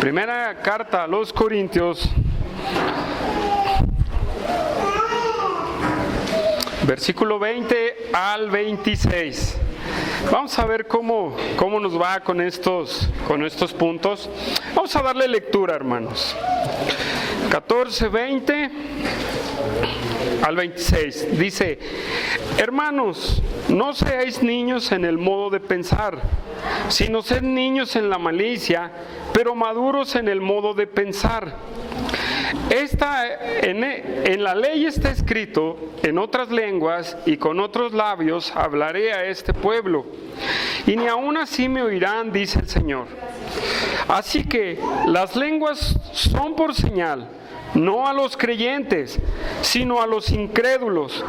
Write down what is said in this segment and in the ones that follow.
Primera carta a los Corintios, versículo 20 al 26. Vamos a ver cómo nos va con estos puntos. Vamos a darle lectura, hermanos. 14, 20 al 26. Dice: hermanos, no seáis niños en el modo de pensar, sino sed niños en la malicia, pero maduros en el modo de pensar. En la ley está escrito: en otras lenguas y con otros labios hablaré a este pueblo, y ni aun así me oirán, dice el Señor. Así que las lenguas son por señal, no a los creyentes, sino a los incrédulos.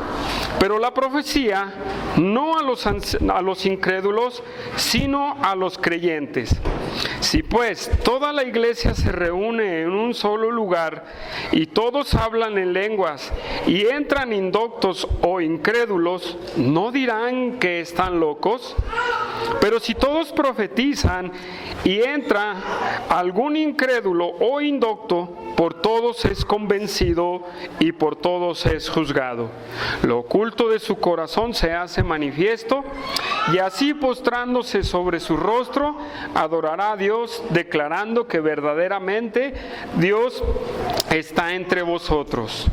Pero la profecía, no a los incrédulos, sino a los creyentes. Si pues toda la iglesia se reúne en un solo lugar y todos hablan en lenguas y entran indoctos o incrédulos, ¿no dirán que están locos? Pero si todos profetizan y entra algún incrédulo o indocto, por todos es convencido y por todos es juzgado. Lo oculto de su corazón se hace manifiesto, y así postrándose sobre su rostro adorará a Dios, declarando que verdaderamente Dios está entre vosotros.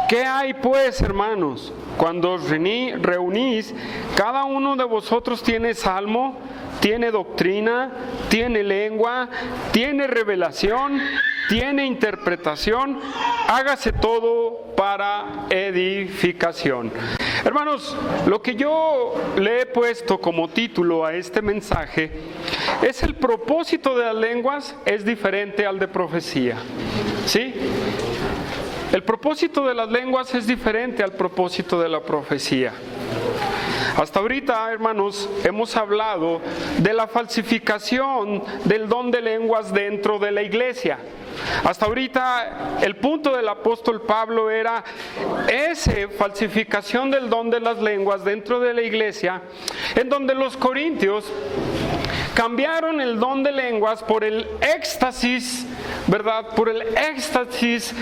¿Qué hay pues, hermanos? Cuando os reunís, cada uno de vosotros tiene salmo, tiene doctrina, tiene lengua, tiene revelación, tiene interpretación. Hágase todo para edificación. Hermanos, lo que yo le he puesto como título a este mensaje es: el propósito de las lenguas es diferente al de profecía. ¿Sí? El propósito de las lenguas es diferente al propósito de la profecía. Hasta ahorita, hermanos, hemos hablado de la falsificación del don de lenguas dentro de la iglesia. Hasta ahorita el punto del apóstol Pablo era esa falsificación del don de las lenguas dentro de la iglesia, en donde los corintios cambiaron el don de lenguas por el éxtasis, ¿verdad? Por el éxtasis,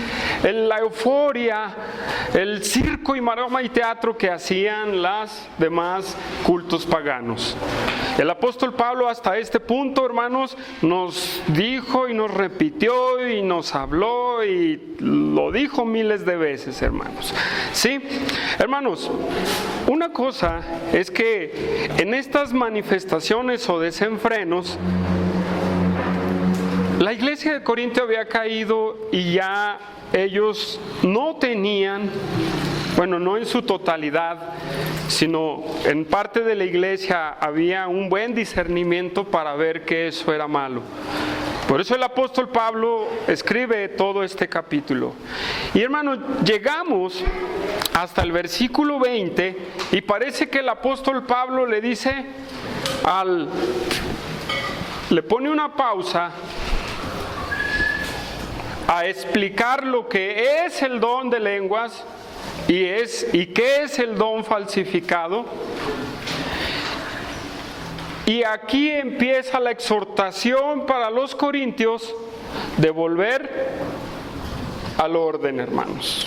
la euforia, el circo y maroma y teatro que hacían las demás cultos paganos. El apóstol Pablo hasta este punto, hermanos, nos dijo y nos repitió y nos habló y lo dijo miles de veces, hermanos. ¿Sí? Hermanos, una cosa es que en estas manifestaciones o desenfrenos, la iglesia de Corinto había caído y ya ellos no tenían, bueno, no en su totalidad, sino en parte de la iglesia había un buen discernimiento para ver que eso era malo. Por eso el apóstol Pablo escribe todo este capítulo. Y hermanos, llegamos hasta el versículo 20 y parece que el apóstol Pablo le dice le pone una pausa a explicar lo que es el don de lenguas y qué es el don falsificado. Y aquí empieza la exhortación para los corintios de volver al orden, hermanos.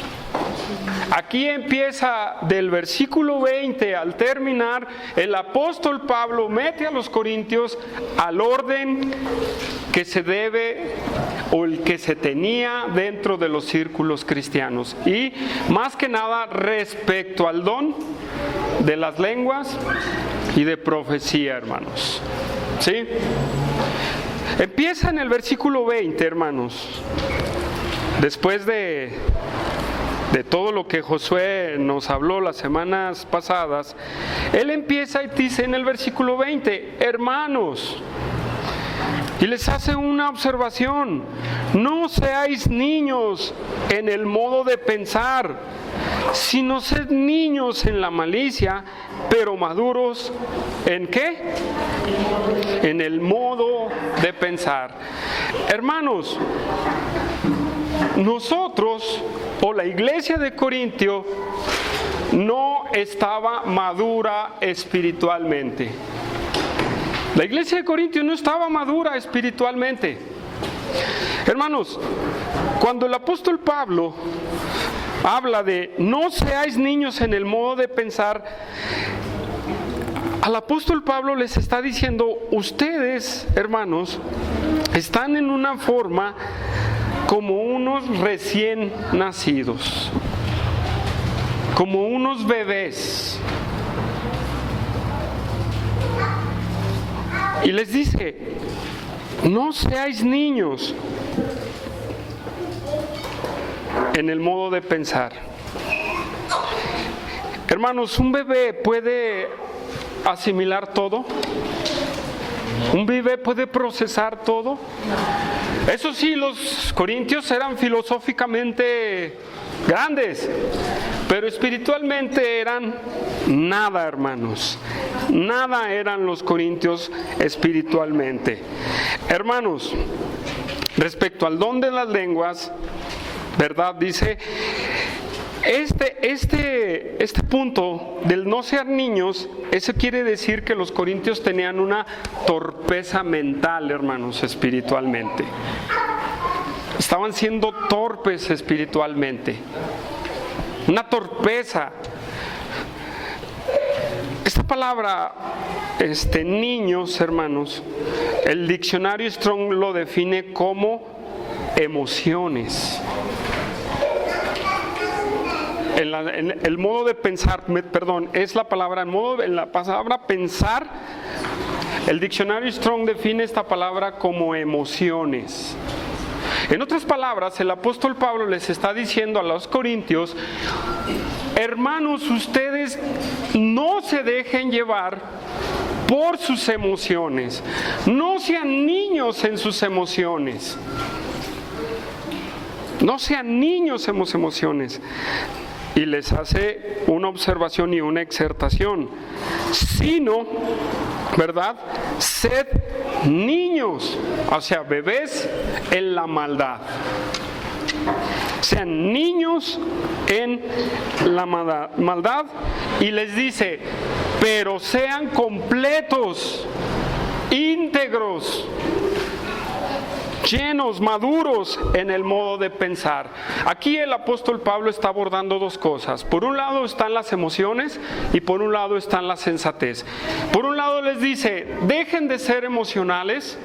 Aquí empieza del versículo 20 al terminar, el apóstol Pablo mete a los corintios al orden que se debe o el que se tenía dentro de los círculos cristianos. Y más que nada respecto al don de las lenguas y de profecía, hermanos. ¿Sí? Empieza en el versículo 20, hermanos. Después de todo lo que Josué nos habló las semanas pasadas, él empieza y dice en el versículo 20, hermanos, y les hace una observación: no seáis niños en el modo de pensar, sino sed niños en la malicia, pero maduros ¿en qué? En el modo de pensar. Hermanos, nosotros o la iglesia de Corintio no estaba madura espiritualmente. La iglesia de Corintio no estaba madura espiritualmente. Hermanos, cuando el apóstol Pablo habla de no seáis niños en el modo de pensar, al apóstol Pablo les está diciendo, ustedes, hermanos, están en una forma como unos recién nacidos, como unos bebés. Y les dice, no seáis niños en el modo de pensar. Hermanos, ¿un bebé puede asimilar todo? ¿Un bebé puede procesar todo? Eso sí, los corintios eran filosóficamente grandes, pero espiritualmente eran nada, hermanos. Nada eran los corintios espiritualmente. Hermanos, respecto al don de las lenguas, ¿verdad? Dice, este punto del no ser niños, eso quiere decir que los corintios tenían una torpeza mental, hermanos, espiritualmente. Estaban siendo torpes espiritualmente. Una torpeza. Esta palabra, niños, hermanos, el diccionario Strong lo define como emociones. En el modo de pensar, es la palabra, en la palabra pensar, el diccionario Strong define esta palabra como emociones. En otras palabras, el apóstol Pablo les está diciendo a los corintios, hermanos, ustedes no se dejen llevar por sus emociones, no sean niños en sus emociones, no sean niños en sus emociones. Y les hace una observación y una exhortación, sino, ¿verdad? Sed niños, o sea, bebés en la maldad. Sean niños en la maldad, y les dice, pero sean completos, íntegros, llenos, maduros en el modo de pensar. Aquí el apóstol Pablo está abordando dos cosas. Por un lado están las emociones y por un lado están la sensatez. Por un lado les dice, dejen de ser emocionales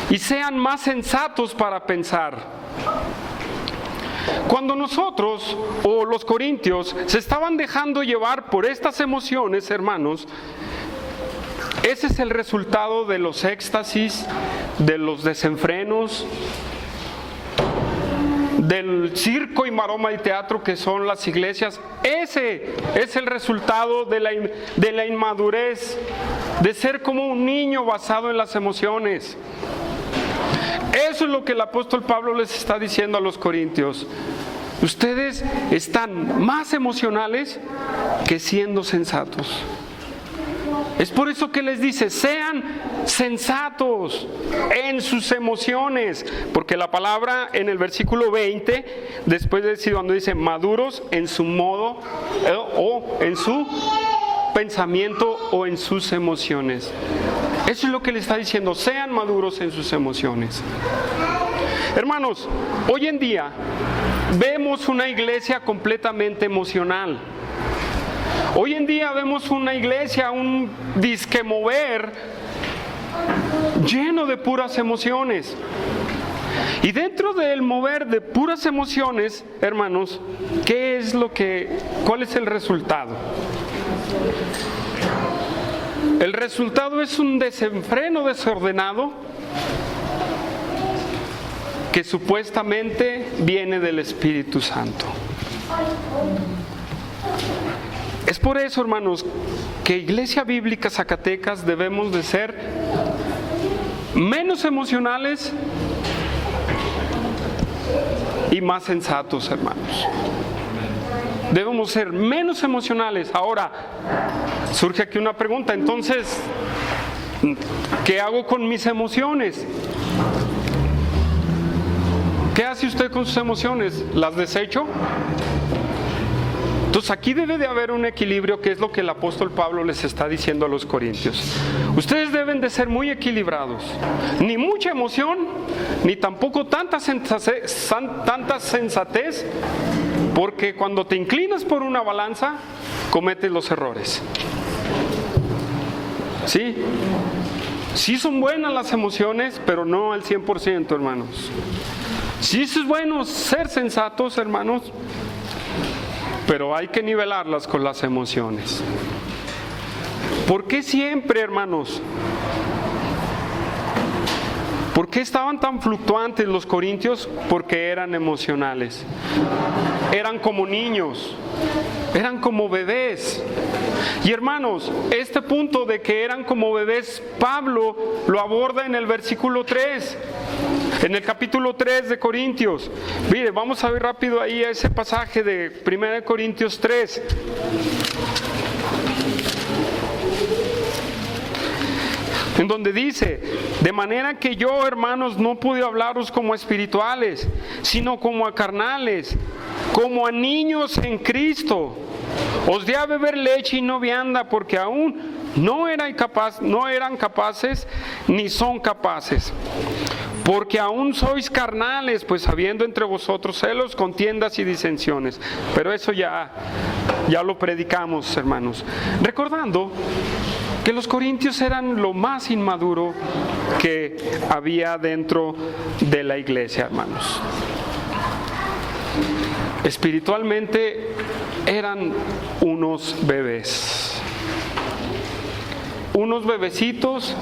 y sean más sensatos para pensar. Cuando nosotros o los corintios se estaban dejando llevar por estas emociones, hermanos, ese es el resultado de los éxtasis, de los desenfrenos, del circo y maroma y teatro que son las iglesias. Ese es el resultado de la inmadurez, de ser como un niño basado en las emociones. Eso es lo que el apóstol Pablo les está diciendo a los corintios. Ustedes están más emocionales que siendo sensatos. Es por eso que les dice, sean sensatos en sus emociones, porque la palabra en el versículo 20, después de decir, cuando dice maduros en su modo o en su pensamiento o en sus emociones. Eso es lo que le está diciendo, sean maduros en sus emociones. Hermanos, hoy en día vemos una iglesia completamente emocional. Hoy en día vemos una iglesia, un disque mover lleno de puras emociones. Y dentro del mover de puras emociones, hermanos, ¿cuál es el resultado? El resultado es un desenfreno desordenado que supuestamente viene del Espíritu Santo. Es por eso, hermanos, que Iglesia Bíblica Zacatecas debemos de ser menos emocionales y más sensatos, hermanos. Debemos ser menos emocionales. Ahora, surge aquí una pregunta, entonces, ¿qué hago con mis emociones? ¿Qué hace usted con sus emociones? ¿Las desecho? Entonces aquí debe de haber un equilibrio, que es lo que el apóstol Pablo les está diciendo a los corintios. Ustedes deben de ser muy equilibrados. Ni mucha emoción, ni tampoco tanta sensatez, porque cuando te inclinas por una balanza, cometes los errores. ¿Sí? Sí son buenas las emociones, pero no al 100%, hermanos. Sí es bueno ser sensatos, hermanos, pero hay que nivelarlas con las emociones. ¿Por qué siempre, hermanos? ¿Por qué estaban tan fluctuantes los corintios? Porque eran emocionales. Eran como niños, eran como bebés. Y hermanos, este punto de que eran como bebés, Pablo lo aborda en el versículo 3, en el capítulo 3 de Corintios. Mire, vamos a ver rápido ahí ese pasaje de 1 Corintios 3. En donde dice: de manera que yo, hermanos, no pude hablaros como a espirituales, sino como a carnales, como a niños en Cristo. Os di a beber leche y no vianda, porque aún no eran capaces, ni son capaces. Porque aún sois carnales, pues habiendo entre vosotros celos, contiendas y disensiones. Pero eso ya lo predicamos, hermanos. Recordando que los corintios eran lo más inmaduro que había dentro de la iglesia, hermanos. Espiritualmente eran unos bebés. Unos bebecitos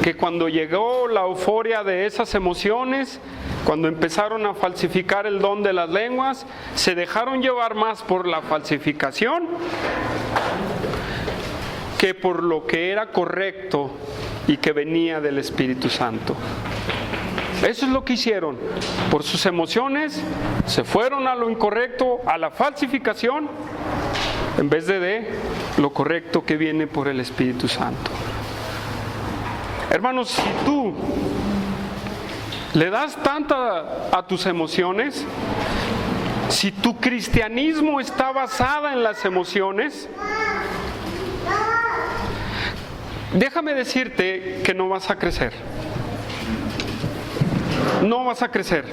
que cuando llegó la euforia de esas emociones, cuando empezaron a falsificar el don de las lenguas, se dejaron llevar más por la falsificación que por lo que era correcto y que venía del Espíritu Santo. Eso es lo que hicieron. Por sus emociones se fueron a lo incorrecto, a la falsificación, en vez de lo correcto que viene por el Espíritu Santo. Hermanos, si tú le das tanta a tus emociones, si tu cristianismo está basada en las emociones, déjame decirte que no vas a crecer. No vas a crecer.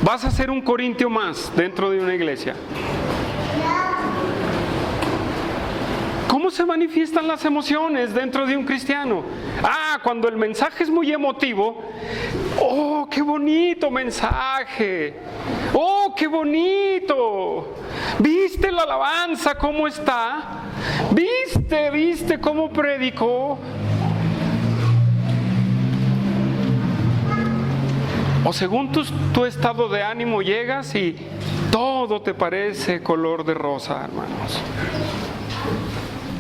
Vas a ser un corintio más dentro de una iglesia. ¿Cómo se manifiestan las emociones dentro de un cristiano? Cuando el mensaje es muy emotivo. ¡Oh, qué bonito mensaje! ¡Oh, qué bonito! ¿Viste la alabanza cómo está? ¿Viste cómo predicó? O según tu estado de ánimo llegas y todo te parece color de rosa, hermanos.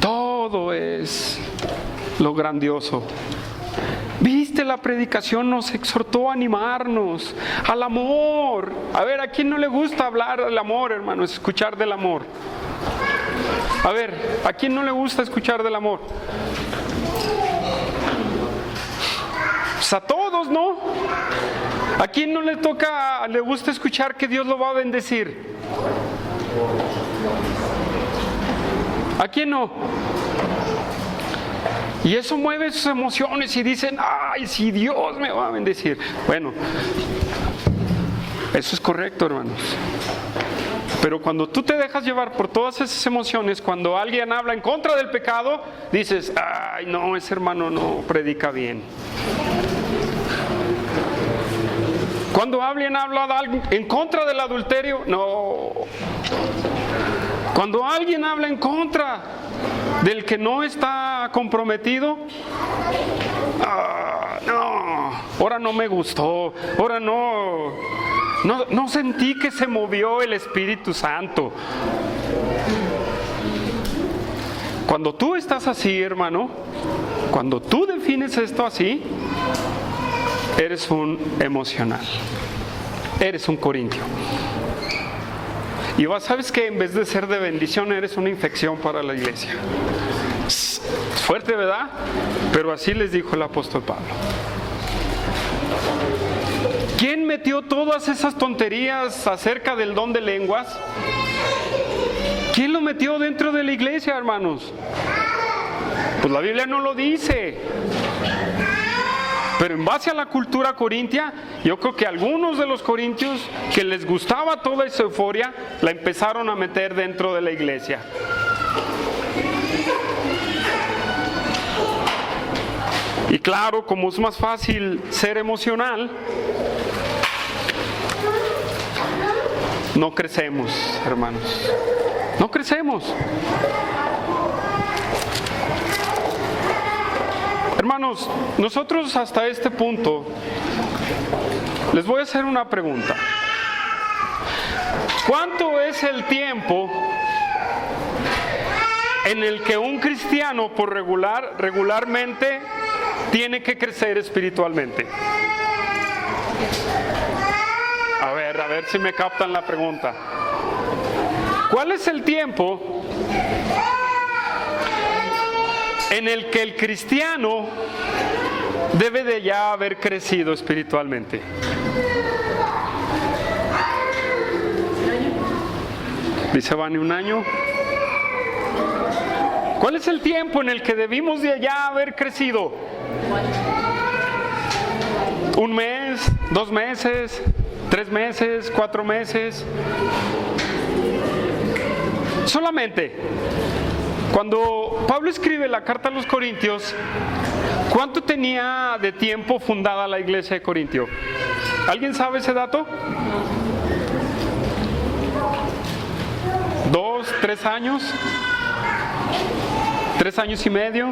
Todo es lo grandioso. ¿Viste la predicación? Nos exhortó a animarnos al amor. A ver, ¿a quién no le gusta hablar del amor, hermanos? Escuchar del amor. A ver, ¿a quién no le gusta escuchar del amor? Pues a todos, ¿no? ¿A quién no le gusta escuchar que Dios lo va a bendecir? ¿A quién no? Y eso mueve sus emociones y dicen: ¡ay, si Dios me va a bendecir! Bueno, eso es correcto, hermanos. Pero cuando tú te dejas llevar por todas esas emociones, cuando alguien habla en contra del pecado, dices: ¡ay, no, ese hermano no predica bien! Cuando alguien habla en contra del adulterio, no. Cuando alguien habla en contra del que no está comprometido, no, ahora no me gustó, ahora no sentí que se movió el Espíritu Santo. Cuando tú estás así, hermano, cuando tú defines esto así, eres un emocional, eres un corintio. Y sabes que en vez de ser de bendición, eres una infección para la iglesia. Es fuerte, ¿verdad? Pero así les dijo el apóstol Pablo. ¿Quién metió todas esas tonterías acerca del don de lenguas? ¿Quién lo metió dentro de la iglesia, hermanos? Pues la Biblia no lo dice. Pero en base a la cultura corintia, yo creo que algunos de los corintios que les gustaba toda esa euforia, la empezaron a meter dentro de la iglesia. Y claro, como es más fácil ser emocional, no crecemos, hermanos. No crecemos. Hermanos, nosotros hasta este punto les voy a hacer una pregunta. ¿Cuánto es el tiempo en el que un cristiano regularmente tiene que crecer espiritualmente? A ver si me captan la pregunta. ¿Cuál es el tiempo en el que el cristiano debe de ya haber crecido espiritualmente? Dice Vani, ¿un año? ¿Cuál es el tiempo en el que debimos de ya haber crecido? ¿Un mes? ¿2 meses? 3 meses, 4 meses. Solamente, cuando Pablo escribe la carta a los Corintios, ¿cuánto tenía de tiempo fundada la iglesia de Corintio? ¿Alguien sabe ese dato? 2, 3 años, 3 años y medio,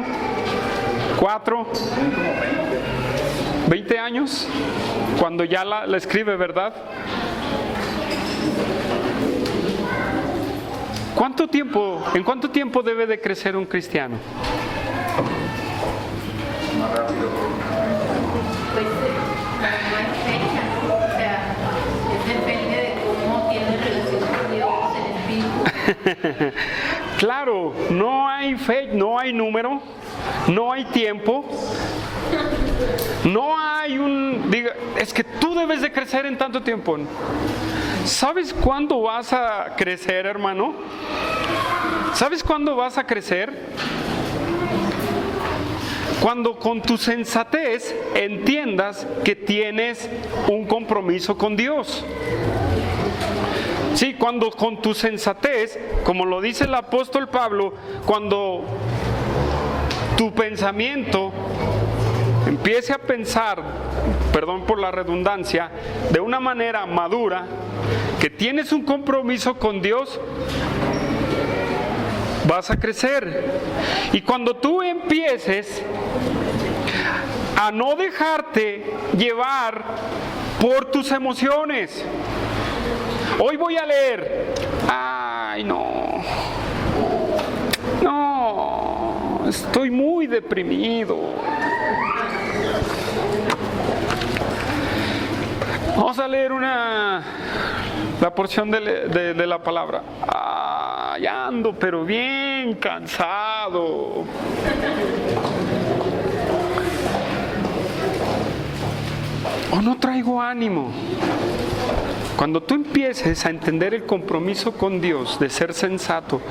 4, 20 años, cuando ya la escribe, ¿verdad? ¿En cuánto tiempo debe de crecer un cristiano? Más rápido. Pues no hay fecha, o sea, depende de cómo tiene relación con Dios, el Espíritu. Claro, no hay fe, no hay número, no hay tiempo, no hay es que tú debes de crecer en tanto tiempo. ¿Sabes cuándo vas a crecer, hermano? ¿Sabes cuándo vas a crecer? Cuando con tu sensatez entiendas que tienes un compromiso con Dios. Sí, cuando con tu sensatez, como lo dice el apóstol Pablo, cuando tu pensamiento empiece a pensar, perdón por la redundancia, de una manera madura, que tienes un compromiso con Dios, vas a crecer. Y cuando tú empieces a no dejarte llevar por tus emociones, hoy voy a leer, ay no, estoy muy deprimido. Vamos a leer la porción de la palabra. Ya ando, pero bien cansado. O no traigo ánimo. Cuando tú empieces a entender el compromiso con Dios de ser sensato,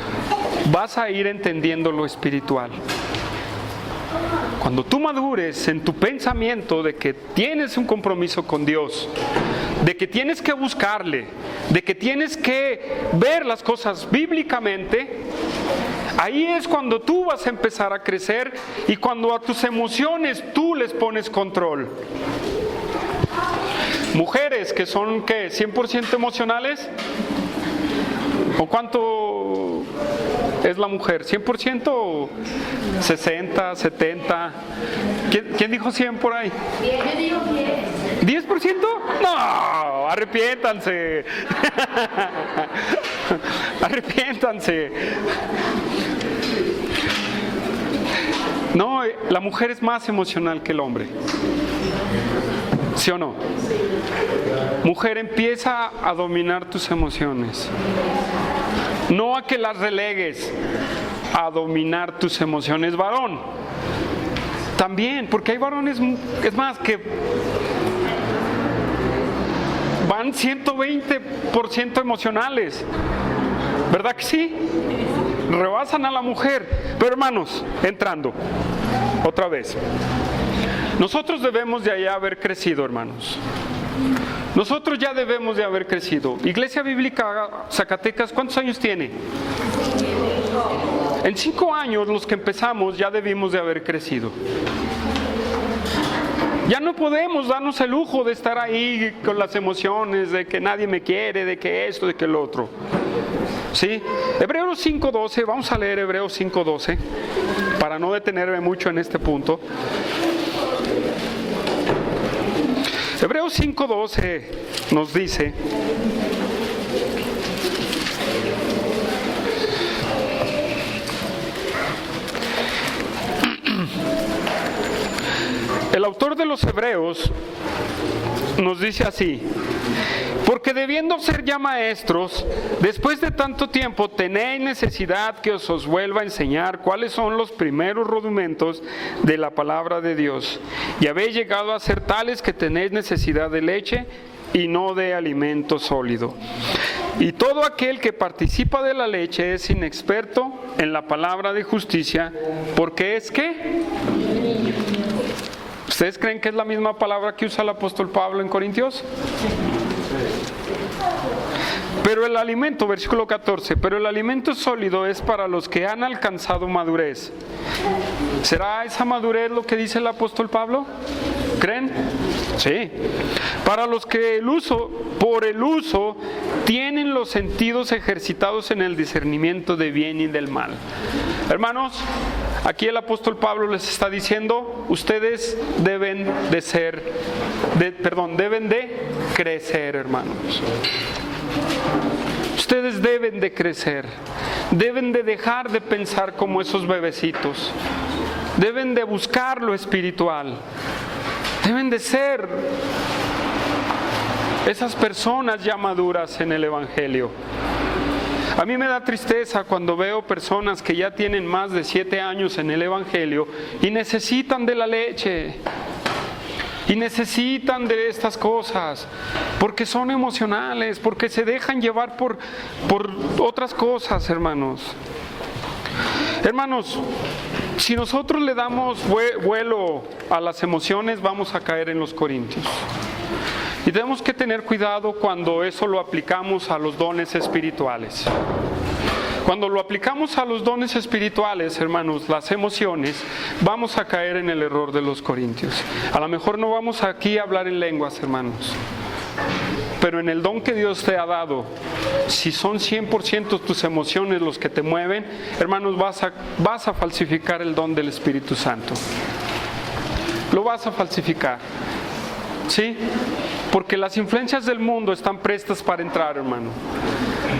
vas a ir entendiendo lo espiritual. Cuando tú madures en tu pensamiento de que tienes un compromiso con Dios, de que tienes que buscarle, de que tienes que ver las cosas bíblicamente, ahí es cuando tú vas a empezar a crecer y cuando a tus emociones tú les pones control. Mujeres que son, ¿qué? ¿100% emocionales? ¿O cuánto es la mujer? ¿100% o 60, 70? ¿Quién dijo 100 por ahí? 10, yo digo 10. ¿10%? No, arrepiéntanse. Arrepiéntanse. No, la mujer es más emocional que el hombre. ¿Sí o no? Mujer, empieza a dominar tus emociones. No a que las relegues, a dominar tus emociones. Varón, también, porque hay varones, es más, que van 120% emocionales. ¿Verdad que sí? Rebasan a la mujer. Pero hermanos, entrando otra vez, nosotros debemos de allá haber crecido, hermanos. Nosotros ya debemos de haber crecido. Iglesia Bíblica Zacatecas, ¿cuántos años tiene? En 5 años, los que empezamos, ya debimos de haber crecido. Ya no podemos darnos el lujo de estar ahí con las emociones de que nadie me quiere, de que esto, de que lo otro. ¿Sí? Hebreos 5:12, vamos a leer Hebreos 5:12 para no detenerme mucho en este punto. Hebreos 5:12 nos dice: el autor de los Hebreos nos dice así: porque debiendo ser ya maestros, después de tanto tiempo tenéis necesidad que os vuelva a enseñar cuáles son los primeros rudimentos de la palabra de Dios, y habéis llegado a ser tales que tenéis necesidad de leche y no de alimento sólido. Y todo aquel que participa de la leche es inexperto en la palabra de justicia, porque es ¿qué? ¿Ustedes creen que es la misma palabra que usa el apóstol Pablo en Corintios? Pero el alimento, versículo 14, pero el alimento sólido es para los que han alcanzado madurez. ¿Será esa madurez lo que dice el apóstol Pablo? ¿Creen? Sí. Para los que por el uso tienen los sentidos ejercitados en el discernimiento de bien y del mal. Hermanos, aquí el apóstol Pablo les está diciendo: ustedes deben de crecer, hermanos. Ustedes deben de crecer, deben de dejar de pensar como esos bebecitos, deben de buscar lo espiritual, deben de ser esas personas ya maduras en el Evangelio. A mí me da tristeza cuando veo personas que ya tienen más de 7 años en el Evangelio y necesitan de la leche. Y necesitan de estas cosas, porque son emocionales, porque se dejan llevar por otras cosas, hermanos. Hermanos, si nosotros le damos vuelo a las emociones, vamos a caer en los corintios. Y tenemos que tener cuidado cuando eso lo aplicamos a los dones espirituales. Cuando lo aplicamos a los dones espirituales, hermanos, las emociones, vamos a caer en el error de los corintios. A lo mejor no vamos aquí a hablar en lenguas, hermanos, pero en el don que Dios te ha dado, si son 100% tus emociones los que te mueven, hermanos, vas a falsificar el don del Espíritu Santo. Lo vas a falsificar, ¿sí? Porque las influencias del mundo están prestas para entrar, hermano.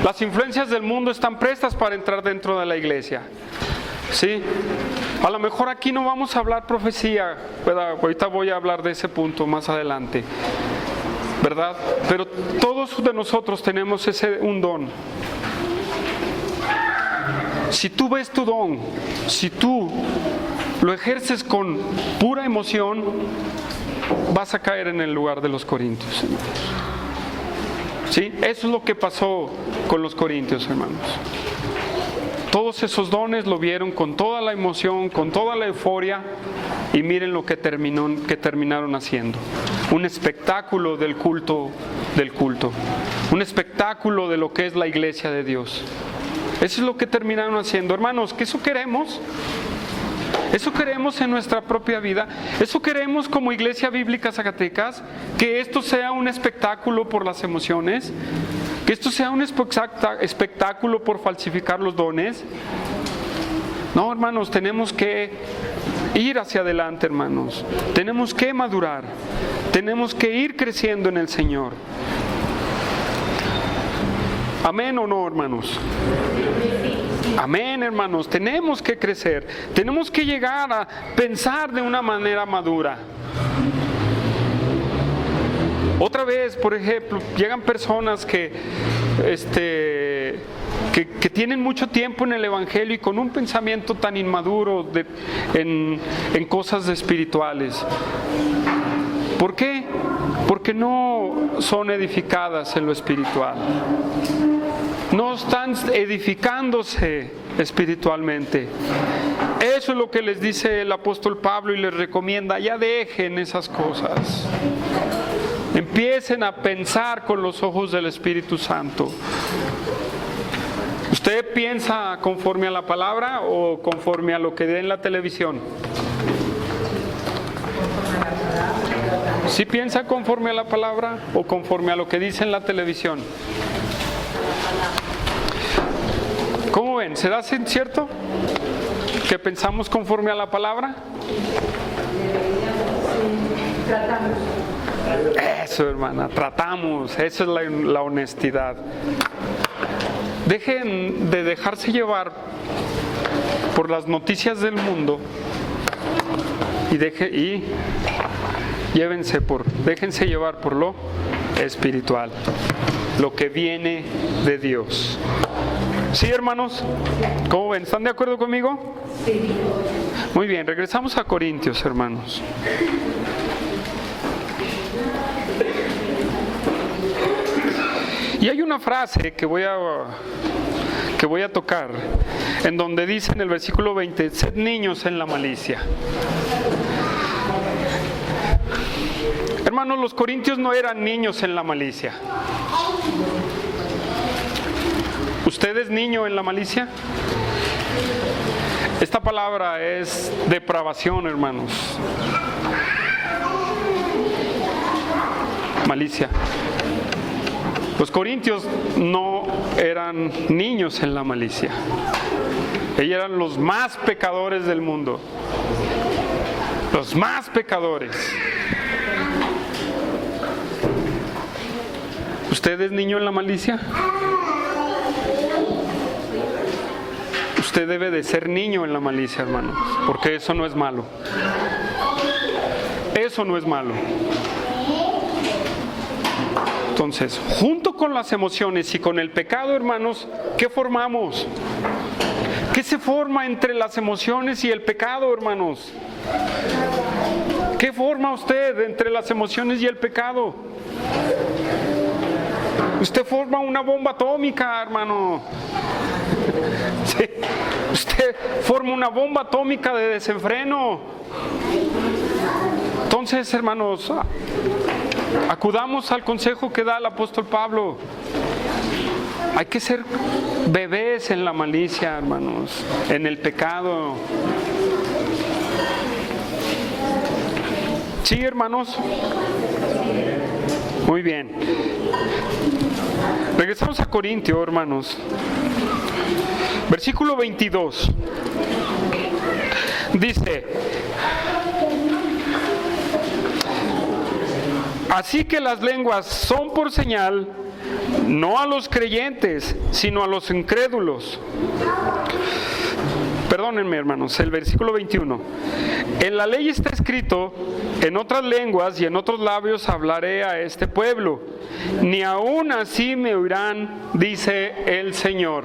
Las influencias del mundo están prestas para entrar dentro de la iglesia. ¿Sí? A lo mejor aquí no vamos a hablar profecía, ¿verdad? Ahorita voy a hablar de ese punto más adelante, ¿verdad? Pero todos de nosotros tenemos un don. Si tú ves tu don, si tú lo ejerces con pura emoción, vas a caer en el lugar de los corintios. ¿Sí? Eso es lo que pasó con los corintios, hermanos. Todos esos dones lo vieron con toda la emoción, con toda la euforia, y miren lo que terminaron haciendo. Un espectáculo del culto, un espectáculo de lo que es la iglesia de Dios. Eso es lo que terminaron haciendo, hermanos. ¿Que eso queremos? Eso queremos en nuestra propia vida. Eso queremos como Iglesia Bíblica Zacatecas, que esto sea un espectáculo por las emociones, que esto sea un espectáculo por falsificar los dones. No, hermanos, tenemos que ir hacia adelante, hermanos. Tenemos que madurar. Tenemos que ir creciendo en el Señor. ¿Amén o no, hermanos? Amén, hermanos. Tenemos que crecer. Tenemos que llegar a pensar de una manera madura. Otra vez, por ejemplo, llegan personas que tienen mucho tiempo en el Evangelio y con un pensamiento tan inmaduro en cosas espirituales. ¿Por qué? Porque no son edificadas en lo espiritual. no están edificándose espiritualmente. Eso es lo que les dice el apóstol Pablo y les recomienda: ya dejen esas cosas. Empiecen a pensar con los ojos del Espíritu Santo. ¿Usted piensa conforme a la palabra o conforme a lo que ve en la televisión? ¿Sí piensa conforme a la palabra o conforme a lo que dice en la televisión? ¿Cómo ven? ¿Será cierto que pensamos conforme a la palabra? Tratamos. Eso, hermana, tratamos. Eso es la honestidad. Dejen de dejarse llevar por las noticias del mundo y déjense llevar por lo espiritual, lo que viene de Dios. ¿Sí, hermanos? ¿Cómo ven? ¿Están de acuerdo conmigo? Sí. Muy bien, regresamos a Corintios, hermanos. Y hay una frase que voy a tocar, en donde dice en el versículo 20: sed niños en la malicia. Hermanos, los corintios no eran niños en la malicia. ¿Usted es niño en la malicia? Esta palabra es depravación, hermanos. Malicia. Los corintios no eran niños en la malicia. Ellos eran los más pecadores del mundo. Los más pecadores. ¿Usted es niño en la malicia? Usted debe de ser niño en la malicia, hermanos, porque eso no es malo. Eso no es malo. Entonces, junto con las emociones y con el pecado, hermanos, ¿qué formamos? ¿Qué se forma entre las emociones y el pecado, hermanos? ¿Qué forma usted entre las emociones y el pecado? Usted forma una bomba atómica, hermano. Sí. Usted forma una bomba atómica de desenfreno. Entonces, hermanos, acudamos al consejo que da el apóstol Pablo. Hay que ser bebés en la malicia, hermanos, en el pecado. ¿Sí, hermanos? Muy bien. Regresamos a Corintios, hermanos. Versículo 22. Dice: así que las lenguas son por señal, no a los creyentes, sino a los incrédulos. Perdónenme, hermanos, el versículo 21. En la ley está escrito: en otras lenguas y en otros labios hablaré a este pueblo. Ni aún así me oirán, dice el Señor.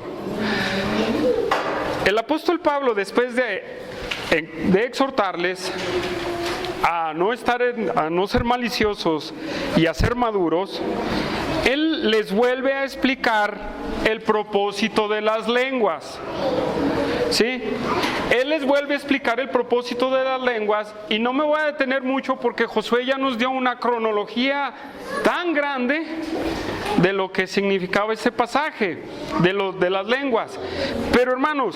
El apóstol Pablo, después de exhortarles a no ser maliciosos y a ser maduros, él les vuelve a explicar el propósito de las lenguas. ¿Sí? Él les vuelve a explicar el propósito de las lenguas, y no me voy a detener mucho porque Josué ya nos dio una cronología tan grande de lo que significaba ese pasaje de las lenguas. Pero, hermanos,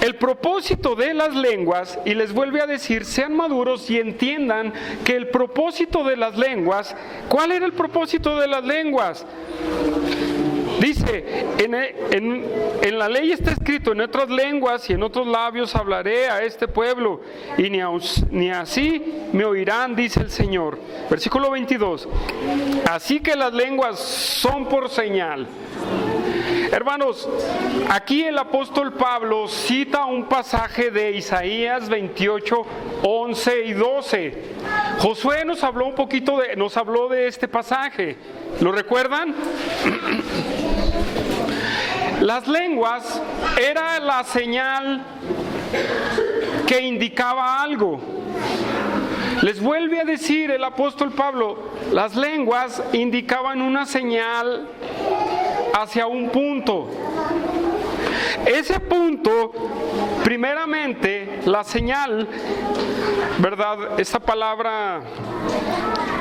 el propósito de las lenguas, y les vuelve a decir: sean maduros y entiendan que el propósito de las lenguas, ¿cuál era el propósito de las lenguas? Dice, en la ley está escrito: en otras lenguas y en otros labios hablaré a este pueblo, y ni así me oirán, dice el Señor. Versículo 22. Así que las lenguas son por señal. Hermanos, aquí el apóstol Pablo cita un pasaje de Isaías 28, 11 y 12. Josué nos habló de este pasaje. ¿Lo recuerdan? Las lenguas era la señal que indicaba algo. Les vuelve a decir el apóstol Pablo: las lenguas indicaban una señal hacia un punto. Ese punto, primeramente, la señal, ¿verdad? Esta palabra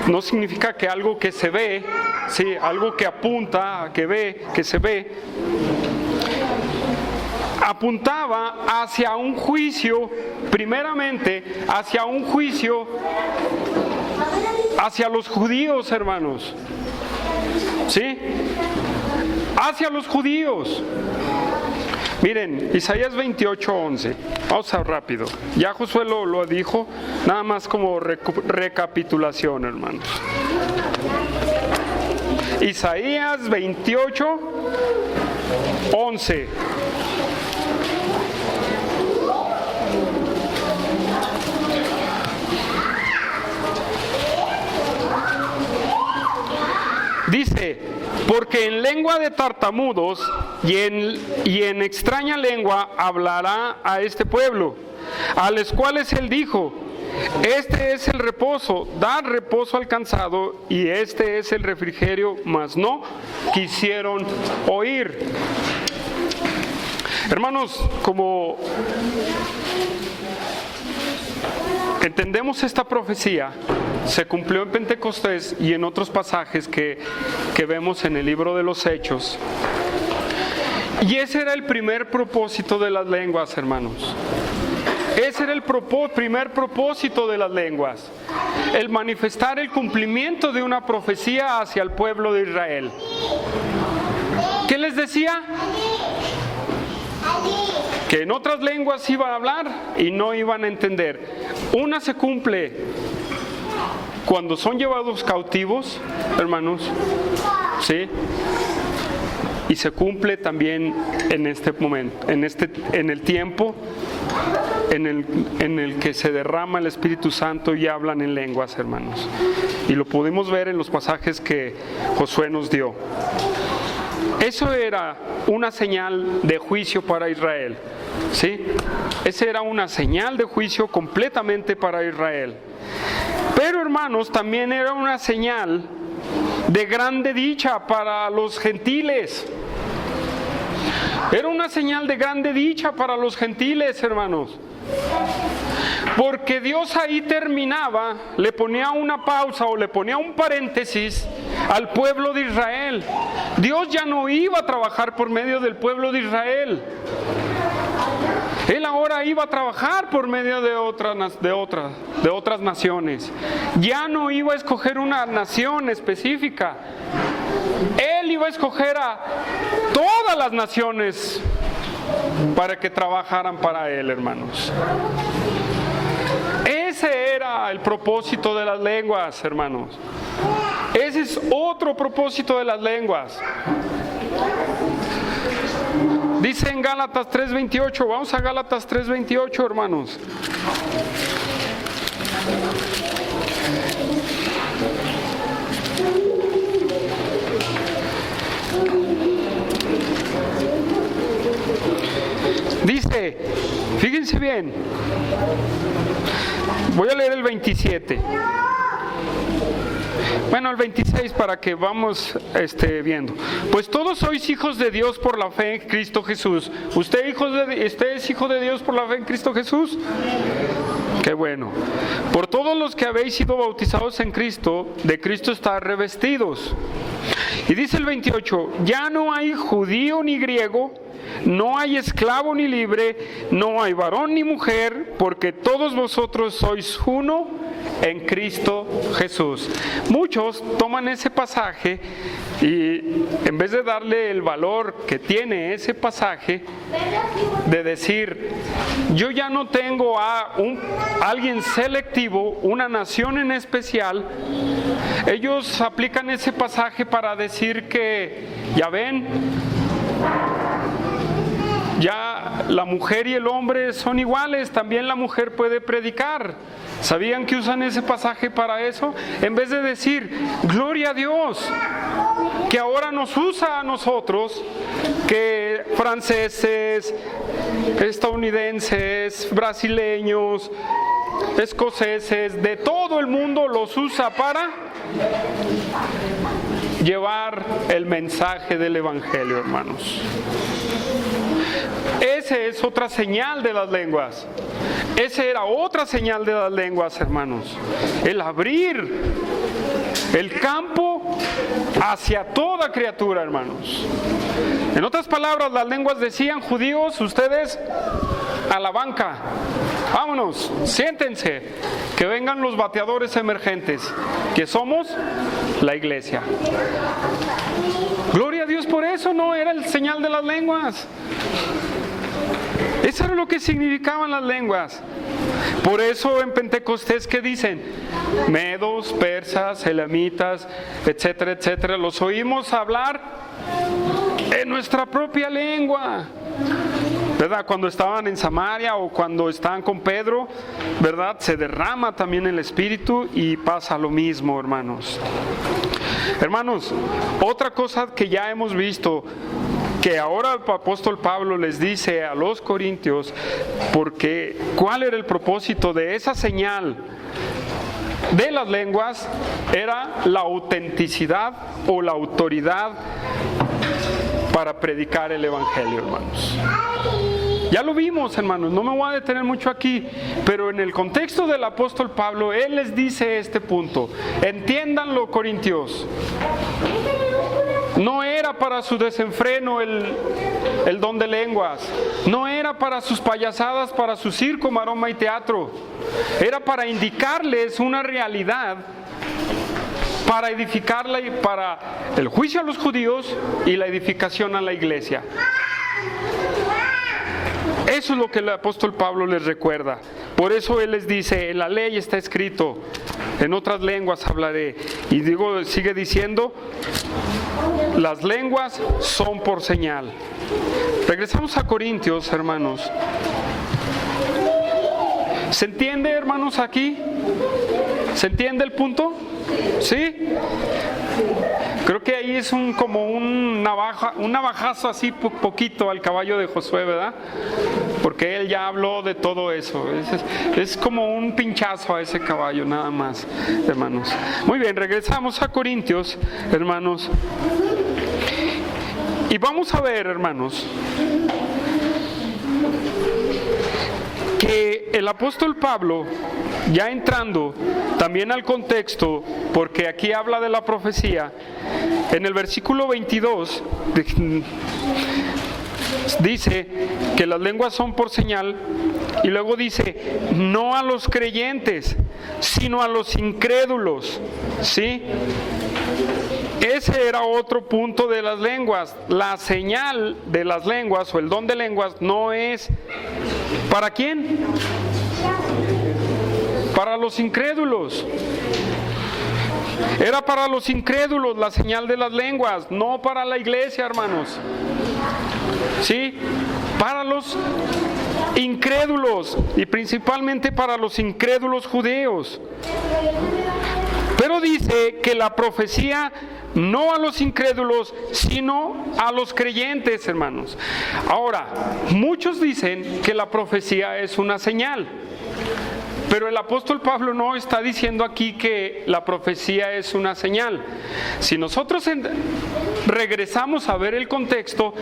no significa que algo que se ve, sí, algo que apunta, que ve, que se ve. Apuntaba hacia un juicio, primeramente, hacia un juicio hacia los judíos, hermanos. ¿Sí? Hacia los judíos. Miren, Isaías 28:11. Vamos a rápido. Ya Josué lo dijo, nada más como recapitulación, hermanos. Isaías 28:11. Dice, porque en lengua de tartamudos y en extraña lengua hablará a este pueblo, a los cuales él dijo, este es el reposo, dar reposo al cansado, y este es el refrigerio, mas no quisieron oír. Hermanos, como entendemos esta profecía, se cumplió en Pentecostés y en otros pasajes que vemos en el libro de los Hechos. Y ese era el primer propósito de las lenguas, hermanos. Ese era el primer propósito de las lenguas. El manifestar el cumplimiento de una profecía hacia el pueblo de Israel. ¿Qué les decía? Que en otras lenguas iban a hablar y no iban a entender. Una se cumple cuando son llevados cautivos, hermanos, ¿sí? Y se cumple también en este momento, en el tiempo en el que se derrama el Espíritu Santo y hablan en lenguas, hermanos. Y lo pudimos ver en los pasajes que Josué nos dio. Eso era una señal de juicio para Israel, ¿sí? Esa era una señal de juicio completamente para Israel. Pero, hermanos, también era una señal de grande dicha para los gentiles. Era una señal de grande dicha para los gentiles, hermanos. Porque Dios ahí terminaba, le ponía una pausa o le ponía un paréntesis al pueblo de Israel. Dios ya no iba a trabajar por medio del pueblo de Israel. Él ahora iba a trabajar por medio de otras naciones. Ya no iba a escoger una nación específica. Él iba a escoger a todas las naciones para que trabajaran para Él, hermanos. Ese era el propósito de las lenguas, hermanos. Ese es otro propósito de las lenguas. Dice en Gálatas 3:28, vamos a Gálatas 3:28, hermanos. Dice, fíjense bien, voy a leer el 27. Bueno, el 26 para que vamos viendo. Pues todos sois hijos de Dios por la fe en Cristo Jesús. ¿Usted es hijo de Dios por la fe en Cristo Jesús? Qué bueno. Por todos los que habéis sido bautizados en Cristo, de Cristo estáis revestidos. Y dice el 28, ya no hay judío ni griego, no hay esclavo ni libre, no hay varón ni mujer, porque todos vosotros sois uno en Cristo Jesús. Muchos toman ese pasaje y en vez de darle el valor que tiene ese pasaje, de decir, yo ya no tengo a alguien selectivo, una nación en especial, ellos aplican ese pasaje para decir que, ya ven, ya la mujer y el hombre son iguales, también la mujer puede predicar. ¿Sabían que usan ese pasaje para eso? En vez de decir, gloria a Dios, que ahora nos usa a nosotros, que franceses, estadounidenses, brasileños, escoceses, de todo el mundo los usa para llevar el mensaje del Evangelio, hermanos. Esa es otra señal de las lenguas. Esa era otra señal de las lenguas, hermanos. El abrir el campo hacia toda criatura, hermanos. En otras palabras, las lenguas decían: judíos, ustedes a la banca, vámonos, siéntense, que vengan los bateadores emergentes, que somos la iglesia. Gloria a Dios por eso, no era el señal de las lenguas. Eso era lo que significaban las lenguas. Por eso en Pentecostés, ¿qué dicen? Medos, persas, elamitas, etcétera, etcétera. Los oímos hablar en nuestra propia lengua, ¿verdad? Cuando estaban en Samaria o cuando estaban con Pedro, ¿verdad? Se derrama también el Espíritu y pasa lo mismo, hermanos. Hermanos, otra cosa que ya hemos visto, que ahora el apóstol Pablo les dice a los corintios, porque ¿cuál era el propósito de esa señal de las lenguas? Era la autenticidad o la autoridad para predicar el Evangelio, hermanos. Ya lo vimos, hermanos, no me voy a detener mucho aquí, pero en el contexto del apóstol Pablo, él les dice este punto: entiéndanlo, corintios. No era para su desenfreno el don de lenguas. No era para sus payasadas, para su circo, maroma y teatro. Era para indicarles una realidad, para edificarla y para el juicio a los judíos y la edificación a la iglesia. Eso es lo que el apóstol Pablo les recuerda. Por eso él les dice: en la ley está escrito, en otras lenguas hablaré. Y sigue diciendo: las lenguas son por señal. Regresamos a Corintios, hermanos. ¿Se entiende, hermanos, aquí? ¿Se entiende el punto? ¿Sí? Creo que ahí es como un navajazo así poquito al caballo de Josué, ¿verdad? Porque él ya habló de todo eso. Es como un pinchazo a ese caballo, nada más, hermanos. Muy bien, regresamos a Corintios, hermanos. Y vamos a ver, hermanos, que el apóstol Pablo, ya entrando también al contexto, porque aquí habla de la profecía, en el versículo 22 dice que las lenguas son por señal, y luego dice: no a los creyentes, sino a los incrédulos, ¿sí? Ese era otro punto de las lenguas. La señal de las lenguas o el don de lenguas no es ¿para quién? Para los incrédulos. Era para los incrédulos la señal de las lenguas, no para la iglesia, hermanos. ¿Sí? Para los incrédulos, y principalmente para los incrédulos judíos. Pero dice que la profecía no a los incrédulos, sino a los creyentes, hermanos. Ahora, muchos dicen que la profecía es una señal, pero el apóstol Pablo no está diciendo aquí que la profecía es una señal. Si nosotros regresamos a ver el contexto,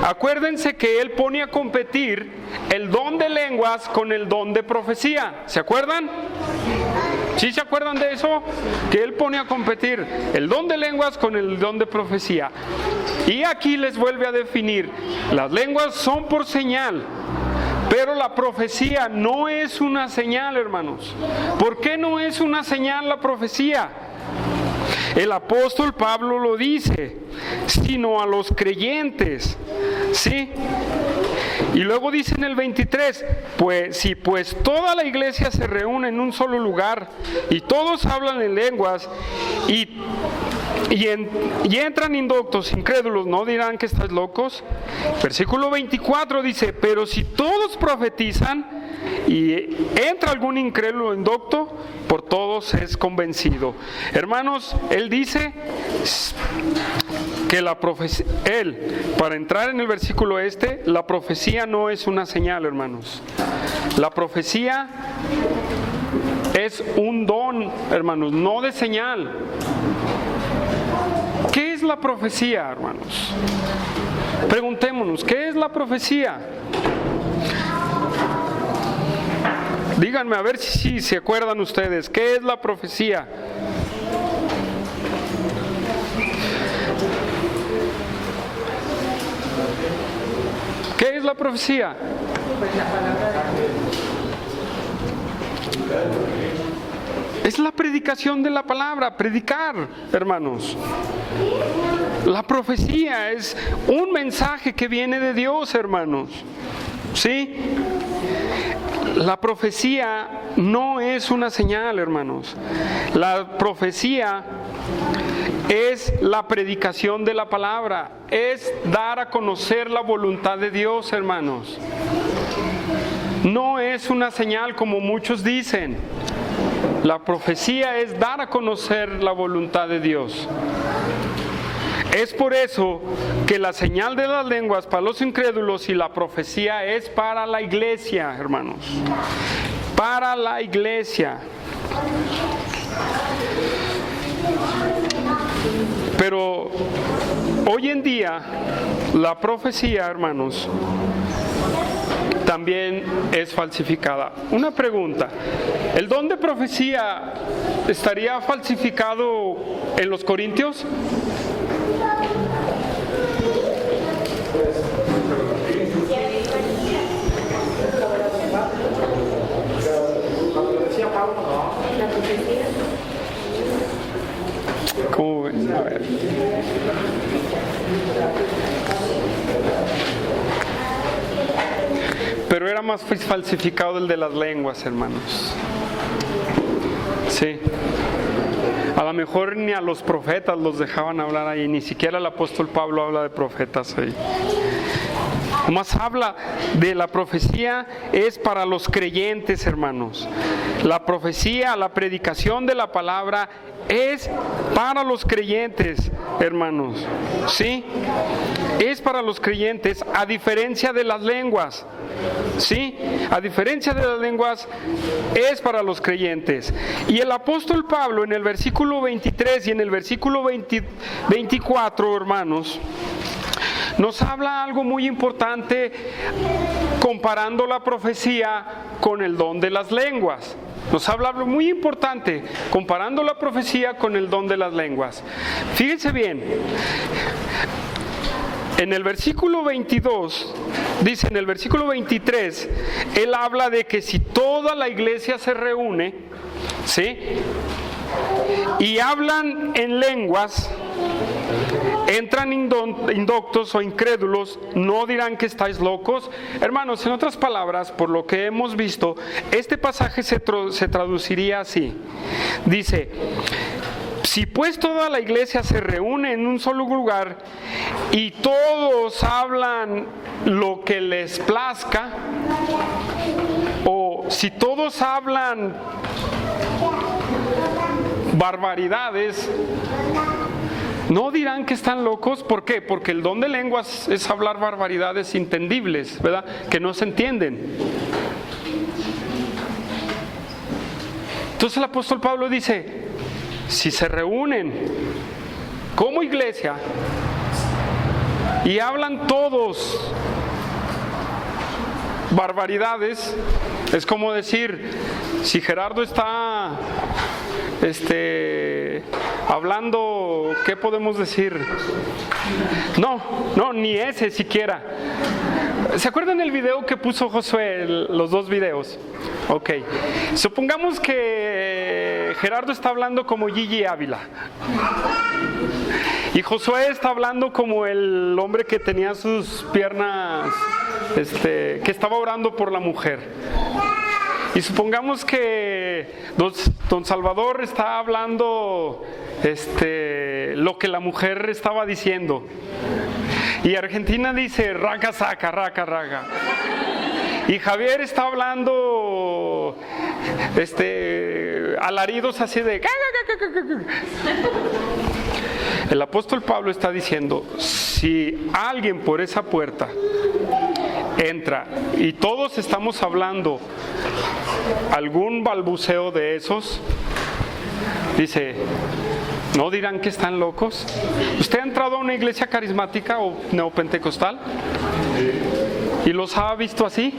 acuérdense que él pone a competir el don de lenguas con el don de profecía. ¿Se acuerdan? ¿Sí se acuerdan de eso? Que él pone a competir el don de lenguas con el don de profecía. Y aquí les vuelve a definir: las lenguas son por señal, pero la profecía no es una señal, hermanos. ¿Por qué no es una señal la profecía? El apóstol Pablo lo dice: sino a los creyentes, ¿sí? Y luego dice en el 23, pues toda la iglesia se reúne en un solo lugar y todos hablan en lenguas y entran indoctos, incrédulos, ¿no dirán que estáis locos? Versículo 24 dice: pero si todos profetizan y entra algún incrédulo indocto, por todos es convencido. Hermanos, él dice que la profecía, para entrar en el versículo la profecía no es una señal, hermanos. La profecía es un don, hermanos, no de señal. la profecía, hermanos? Preguntémonos, ¿qué es la profecía? Díganme a ver si se acuerdan ustedes, ¿qué es la profecía? ¿Qué es la profecía? Es la predicación de la palabra, predicar, hermanos. La profecía es un mensaje que viene de Dios, hermanos. ¿Sí? La profecía no es una señal, hermanos. La profecía es la predicación de la palabra, es dar a conocer la voluntad de Dios, hermanos. No es una señal como muchos dicen. La profecía es dar a conocer la voluntad de Dios. Es por eso que la señal de las lenguas para los incrédulos y la profecía es para la iglesia, hermanos. Para la iglesia. Pero hoy en día la profecía, hermanos, también es falsificada. Una pregunta, ¿el don de profecía estaría falsificado en los Corintios? ¿Cómo ven? A ver. Pero era más falsificado el de las lenguas, hermanos. Sí. A lo mejor ni a los profetas los dejaban hablar ahí, ni siquiera el apóstol Pablo habla de profetas ahí. Más habla de la profecía es para los creyentes, hermanos. La profecía, la predicación de la palabra es para los creyentes, hermanos. ¿Sí? Es para los creyentes, a diferencia de las lenguas. ¿Sí? A diferencia de las lenguas, es para los creyentes. Y el apóstol Pablo en el versículo 23 y en el versículo 24, hermanos, nos habla algo muy importante comparando la profecía con el don de las lenguas. Nos habla algo muy importante comparando la profecía con el don de las lenguas. Fíjense bien, en el versículo 22, dice en el versículo 23, él habla de que si toda la iglesia se reúne, ¿sí? Y hablan en lenguas, entran indoctos o incrédulos, no dirán que estáis locos. Hermanos, en otras palabras, por lo que hemos visto, este pasaje se traduciría así. Dice, si pues toda la iglesia se reúne en un solo lugar y todos hablan lo que les plazca, o si todos hablan barbaridades, no dirán que están locos. ¿Por qué? Porque el don de lenguas es hablar barbaridades entendibles, ¿verdad? Que no se entienden. Entonces el apóstol Pablo dice, si se reúnen como iglesia y hablan todos barbaridades, es como decir, si Gerardo está hablando, ¿qué podemos decir? No, ni ese siquiera. ¿Se acuerdan el video que puso Josué, los dos videos? Ok, supongamos que Gerardo está hablando como Gigi Ávila y Josué está hablando como el hombre que tenía sus piernas, que estaba orando por la mujer. Y supongamos que don Salvador está hablando lo que la mujer estaba diciendo. Y Argentina dice raca, saca, raca, raca. Y Javier está hablando alaridos así de... El apóstol Pablo está diciendo, si alguien por esa puerta entra y todos estamos hablando algún balbuceo de esos, dice, ¿No dirán que están locos? ¿Usted ha entrado a una iglesia carismática o neopentecostal? ¿Y los ha visto así?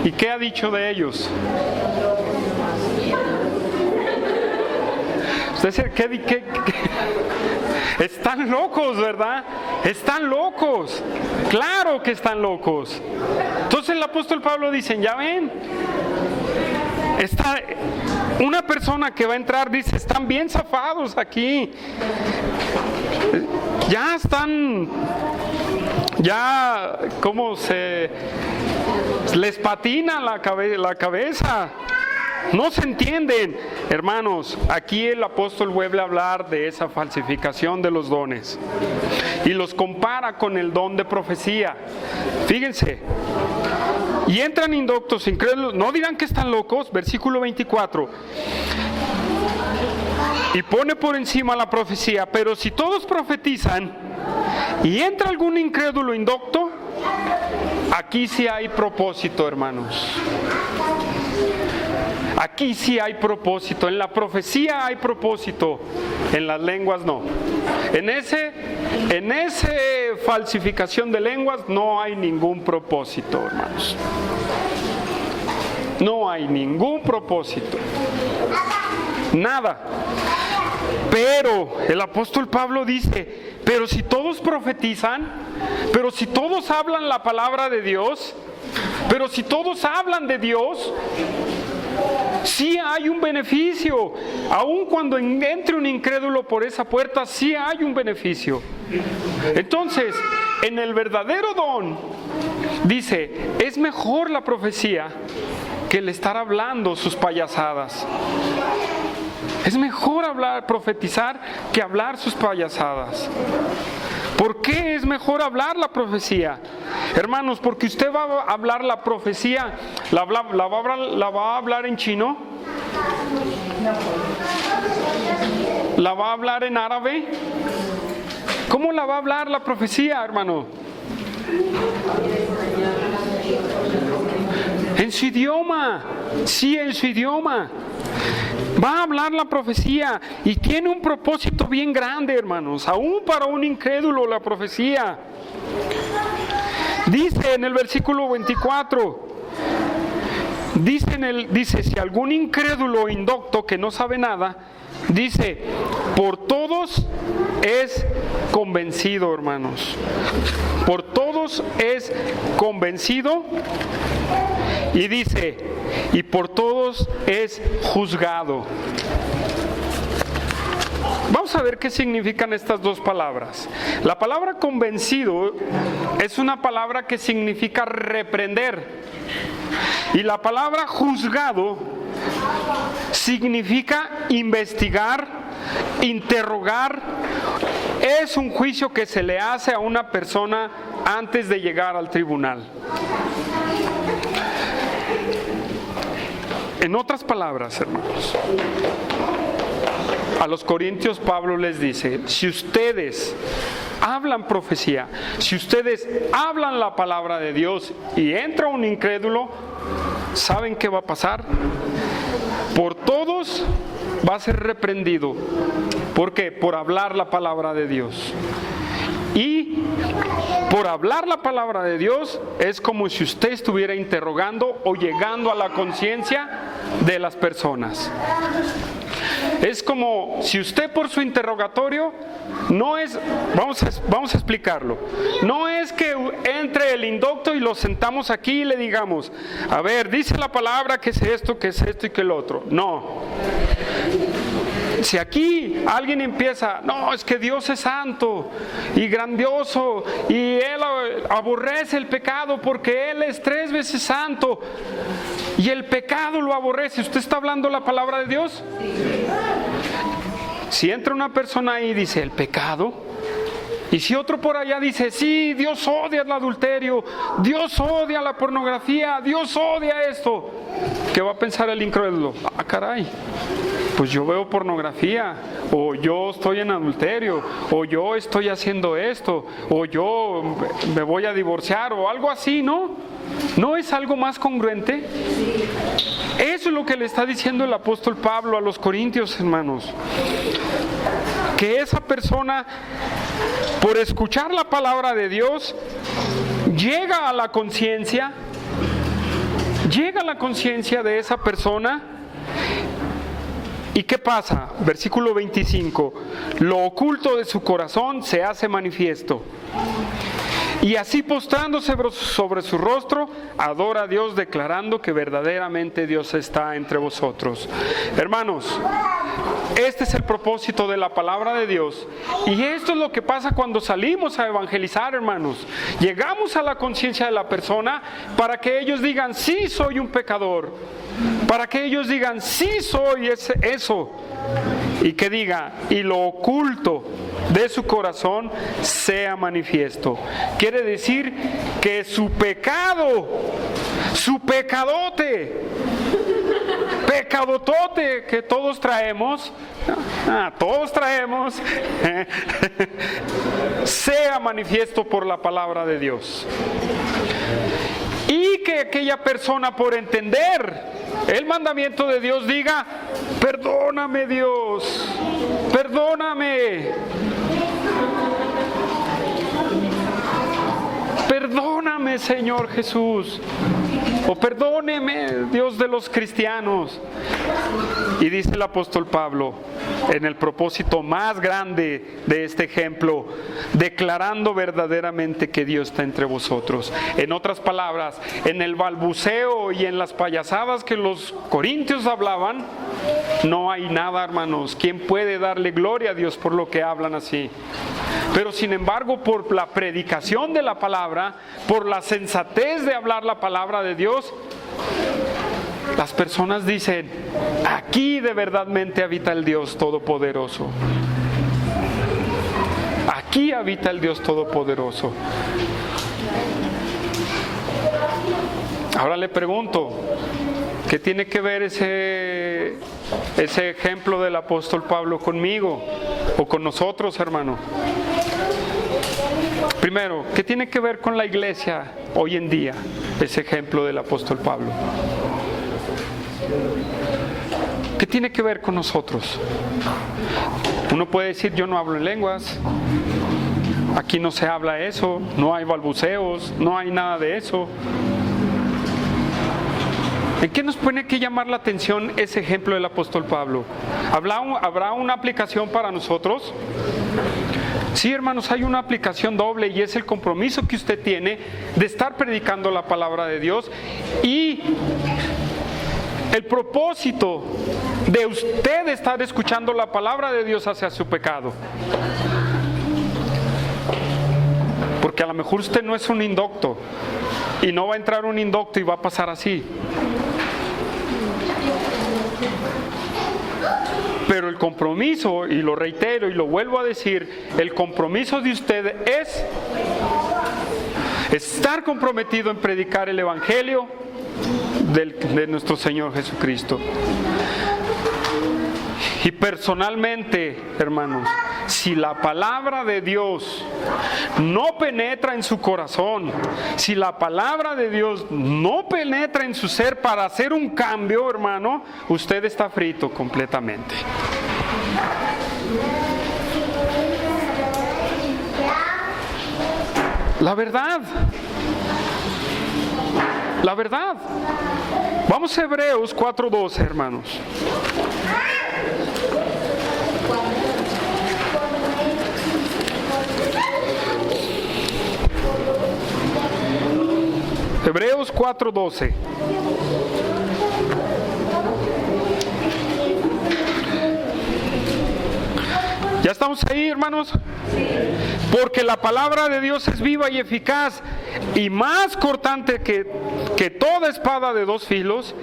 ¿Y qué ha dicho de ellos? ¿Qué? Están locos, ¿verdad? Están locos. Claro que están locos. Entonces el apóstol Pablo dice, ya ven, una persona que va a entrar dice, están bien zafados aquí. Ya están, ¿cómo les patina la cabeza? No se entienden. Hermanos, aquí el apóstol vuelve a hablar de esa falsificación de los dones y los compara con el don de profecía. Fíjense, y entran indoctos, incrédulos, no dirán que están locos, versículo 24, y pone por encima la profecía, pero si todos profetizan y entra algún incrédulo indocto, aquí sí hay propósito, hermanos. Aquí sí hay propósito, en la profecía hay propósito, en las lenguas no. En ese falsificación de lenguas no hay ningún propósito, hermanos. No hay ningún propósito. Nada. Pero el apóstol Pablo dice, pero si todos profetizan, pero si todos hablan la palabra de Dios, pero si todos hablan de Dios, sí hay un beneficio. Aun cuando entre un incrédulo por esa puerta, sí hay un beneficio. Entonces, en el verdadero don, dice, es mejor la profecía que el estar hablando sus payasadas. Es mejor profetizar que hablar sus payasadas. ¿Por qué es mejor hablar la profecía? Hermanos, porque usted va a hablar la profecía, ¿la va a hablar en chino? ¿La va a hablar en árabe? ¿Cómo la va a hablar la profecía, hermano? En su idioma. Sí, en su idioma. Va a hablar la profecía y tiene un propósito bien grande, hermanos, aún para un incrédulo la profecía. Dice en el versículo 24, dice, si algún incrédulo o indocto que no sabe nada, dice, por todos es convencido, hermanos. Por todos es convencido. Y dice, y por todos es juzgado. Vamos a ver qué significan estas dos palabras. La palabra convencido es una palabra que significa reprender. Y la palabra juzgado significa investigar, interrogar. Es un juicio que se le hace a una persona antes de llegar al tribunal. En otras palabras, hermanos, a los corintios Pablo les dice, si ustedes hablan profecía, si ustedes hablan la palabra de Dios y entra un incrédulo, ¿saben qué va a pasar? Por todos va a ser reprendido. ¿Por qué? Por hablar la palabra de Dios. Y por hablar la palabra de Dios es como si usted estuviera interrogando o llegando a la conciencia de las personas. Es como si usted por su interrogatorio no es, vamos a explicarlo, no es que entre el indocto y lo sentamos aquí y le digamos, a ver, dice la palabra que es esto y que el otro. No. Si aquí alguien empieza, no, es que Dios es santo y grandioso y Él aborrece el pecado porque Él es 3 veces santo y el pecado lo aborrece, ¿usted está hablando la palabra de Dios? Si entra una persona ahí y dice, ¿el pecado? Y si otro por allá dice, sí, Dios odia el adulterio, Dios odia la pornografía, Dios odia esto, ¿qué va a pensar el incrédulo? Ah, caray, pues yo veo pornografía, o yo estoy en adulterio, o yo estoy haciendo esto, o yo me voy a divorciar, o algo así, ¿no? ¿No es algo más congruente? Eso es lo que le está diciendo el apóstol Pablo a los corintios, hermanos. que esa persona, por escuchar la palabra de Dios, llega a la conciencia de esa persona. ¿Y qué pasa? Versículo 25. Lo oculto de su corazón se hace manifiesto. Y así postrándose sobre su rostro, adora a Dios, declarando que verdaderamente Dios está entre vosotros. Hermanos, este es el propósito de la palabra de Dios. Y esto es lo que pasa cuando salimos a evangelizar, hermanos. Llegamos a la conciencia de la persona para que ellos digan, sí, soy un pecador. Para que ellos digan, sí, soy eso. Y que diga, y lo oculto de su corazón sea manifiesto. Quiere decir que su pecado, su pecadote, pecadotote que todos traemos, sea manifiesto por la palabra de Dios. Y que aquella persona, por entender el mandamiento de Dios, diga, perdóname Dios, perdóname. Perdóname, Señor Jesús. O perdóneme, Dios de los cristianos. Y dice el apóstol Pablo, en el propósito más grande de este ejemplo, declarando verdaderamente que Dios está entre vosotros. En otras palabras, en el balbuceo y en las payasadas que los corintios hablaban, no hay nada, hermanos. ¿Quién puede darle gloria a Dios por lo que hablan así? Pero sin embargo, por la predicación de la palabra, por la sensatez de hablar la palabra de Dios, las personas dicen, aquí de verdadmente habita el Dios Todopoderoso. Aquí habita el Dios Todopoderoso. Ahora le pregunto, ¿qué tiene que ver ese ejemplo del apóstol Pablo conmigo o con nosotros, hermano? Primero, ¿qué tiene que ver con la iglesia hoy en día ese ejemplo del apóstol Pablo? ¿Qué tiene que ver con nosotros? Uno puede decir, yo no hablo en lenguas, aquí no se habla eso, no hay balbuceos, no hay nada de eso. ¿En qué nos tiene que llamar la atención ese ejemplo del apóstol Pablo? ¿Habrá una aplicación para nosotros? Sí, hermanos, hay una aplicación doble y es el compromiso que usted tiene de estar predicando la palabra de Dios y el propósito de usted estar escuchando la palabra de Dios hacia su pecado. Porque a lo mejor usted no es un indocto y no va a entrar un indocto y va a pasar así. Pero el compromiso, y lo reitero y lo vuelvo a decir, el compromiso de usted es estar comprometido en predicar el Evangelio de nuestro Señor Jesucristo. Y personalmente, hermanos, si la palabra de Dios no penetra en su corazón, si la palabra de Dios no penetra en su ser para hacer un cambio, hermano, usted está frito completamente. La verdad. Vamos a Hebreos 4:12, hermanos. Hebreos 4:12. ¿Ya estamos ahí, hermanos? Porque la palabra de Dios es viva y eficaz y más cortante que toda espada de dos filos,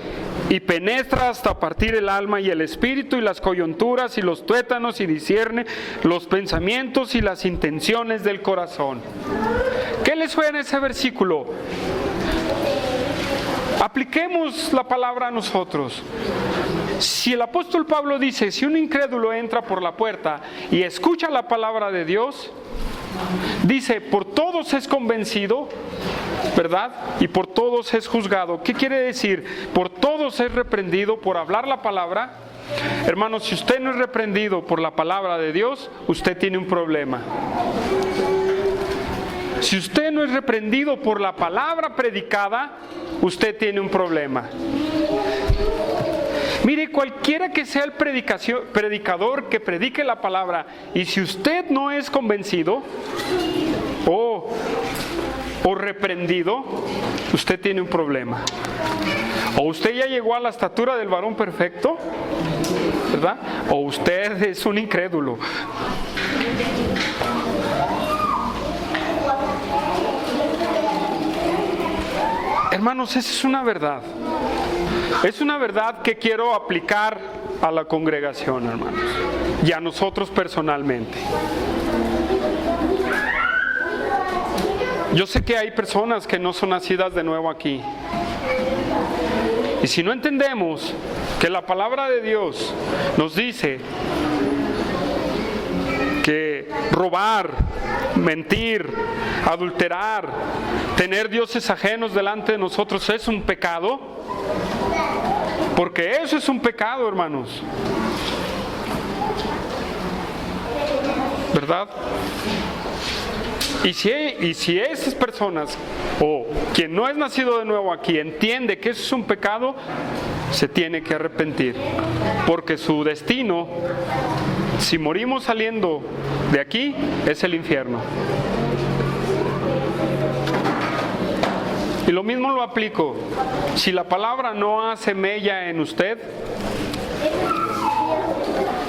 y penetra hasta partir el alma y el espíritu y las coyunturas y los tuétanos, y discierne los pensamientos y las intenciones del corazón. ¿Qué les suena ese versículo? Apliquemos la palabra a nosotros. Si el apóstol Pablo dice, si un incrédulo entra por la puerta y escucha la palabra de Dios, dice, por todos es convencido, ¿verdad? Y por todos es juzgado. ¿Qué quiere decir? Por todos es reprendido por hablar la palabra Hermanos, si usted no es reprendido por la palabra de Dios, usted tiene un problema. Si usted no es reprendido por la palabra predicada, usted tiene un problema. Mire, cualquiera que sea el predicador que predique la palabra, y si usted no es convencido o reprendido, usted tiene un problema. O usted ya llegó a la estatura del varón perfecto, ¿verdad? O usted es un incrédulo. Hermanos, esa es una verdad. Es una verdad que quiero aplicar a la congregación, hermanos, y a nosotros personalmente. Yo sé que hay personas que no son nacidas de nuevo aquí. Y si no entendemos que la palabra de Dios nos dice que robar, mentir, adulterar, tener dioses ajenos delante de nosotros es un pecado, porque eso es un pecado, hermanos, ¿verdad? Y si esas personas o quien no es nacido de nuevo aquí entiende que eso es un pecado, se tiene que arrepentir, porque su destino, si morimos saliendo de aquí, es el infierno. Y lo mismo lo aplico. Si la palabra no hace mella en usted,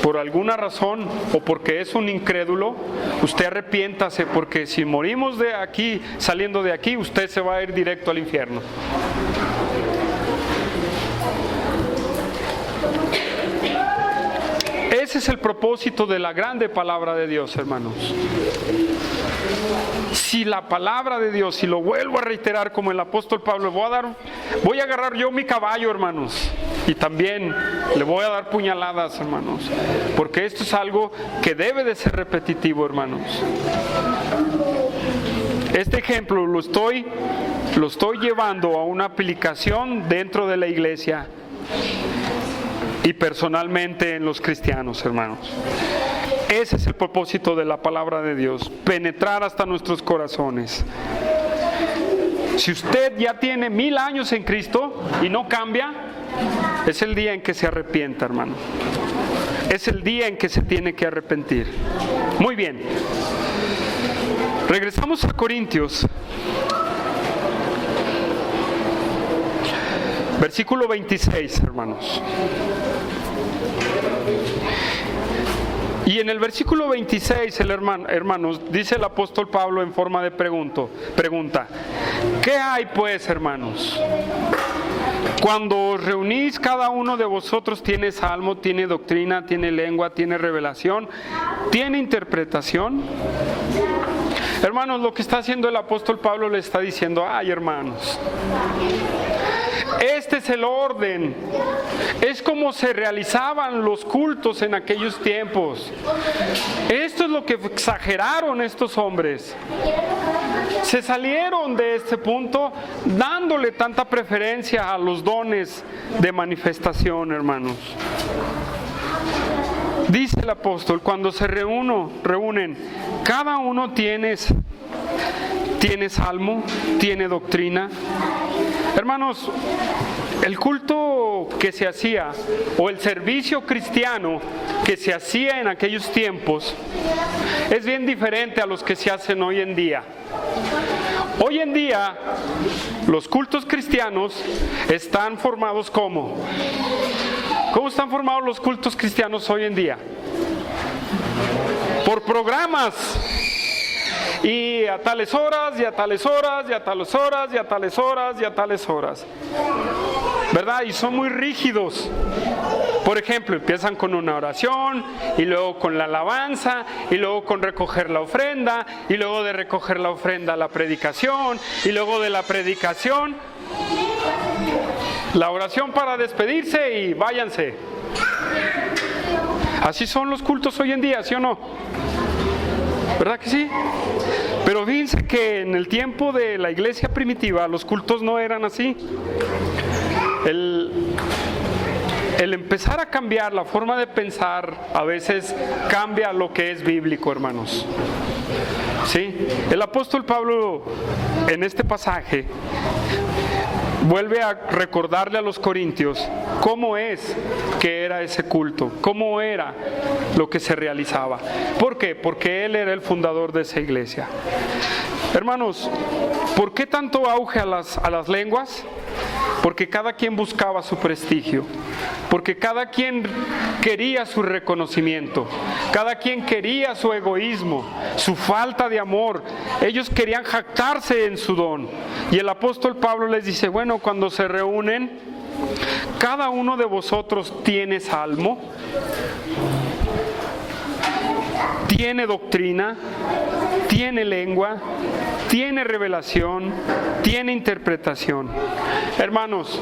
por alguna razón o porque es un incrédulo, usted arrepiéntase, porque si morimos de aquí, saliendo de aquí, usted se va a ir directo al infierno. Ese es el propósito de la grande palabra de Dios, hermanos. Si la palabra de Dios, y lo vuelvo a reiterar como el apóstol Pablo, voy a agarrar yo mi caballo, hermanos, y también le voy a dar puñaladas, hermanos, porque esto es algo que debe de ser repetitivo, hermanos. Este ejemplo lo estoy llevando a una aplicación dentro de la iglesia y personalmente en los cristianos, hermanos. Ese es el propósito de la palabra de Dios, penetrar hasta nuestros corazones. Si usted ya tiene 1000 años en Cristo y no cambia, es el día en que se arrepienta, hermano. Es el día en que se tiene que arrepentir. Muy bien. Regresamos a Corintios. Versículo 26, hermanos. Y en el versículo 26, hermanos, dice el apóstol Pablo en forma de pregunta: ¿qué hay pues, hermanos? Cuando os reunís, cada uno de vosotros tiene salmo, tiene doctrina, tiene lengua, tiene revelación, tiene interpretación. Hermanos, lo que está haciendo el apóstol Pablo le está diciendo: ay, hermanos, este es el orden. Es como se realizaban los cultos en aquellos tiempos. Esto es lo que exageraron estos hombres. Se salieron de este punto dándole tanta preferencia a los dones de manifestación, hermanos. Dice el apóstol, cuando se reúnen, cada uno tiene salmo, tiene doctrina. Hermanos, el culto que se hacía o el servicio cristiano que se hacía en aquellos tiempos es bien diferente a los que se hacen hoy en día. Hoy en día los cultos cristianos están formados ¿cómo? ¿Cómo están formados los cultos cristianos hoy en día? Por programas. Y a tales horas, y a tales horas, y a tales horas, y a tales horas, y a tales horas. ¿Verdad? Y son muy rígidos. Por ejemplo, empiezan con una oración, y luego con la alabanza, y luego con recoger la ofrenda, y luego de recoger la ofrenda la predicación, y luego de la predicación la oración para despedirse y váyanse. Así son los cultos hoy en día, ¿sí o no? ¿Verdad que sí? Pero fíjense que en el tiempo de la iglesia primitiva los cultos no eran así. el empezar a cambiar la forma de pensar a veces cambia lo que es bíblico, hermanos. ¿Sí? El apóstol Pablo en este pasaje vuelve a recordarle a los corintios cómo es que era ese culto, cómo era lo que se realizaba. ¿Por qué? Porque él era el fundador de esa iglesia. Hermanos, ¿por qué tanto auge a las lenguas? Porque cada quien buscaba su prestigio, porque cada quien quería su reconocimiento, cada quien quería su egoísmo, su falta de amor. Ellos querían jactarse en su don. Y el apóstol Pablo les dice, bueno, cuando se reúnen, cada uno de vosotros tiene salmo, tiene doctrina, tiene lengua, tiene revelación, tiene interpretación. Hermanos,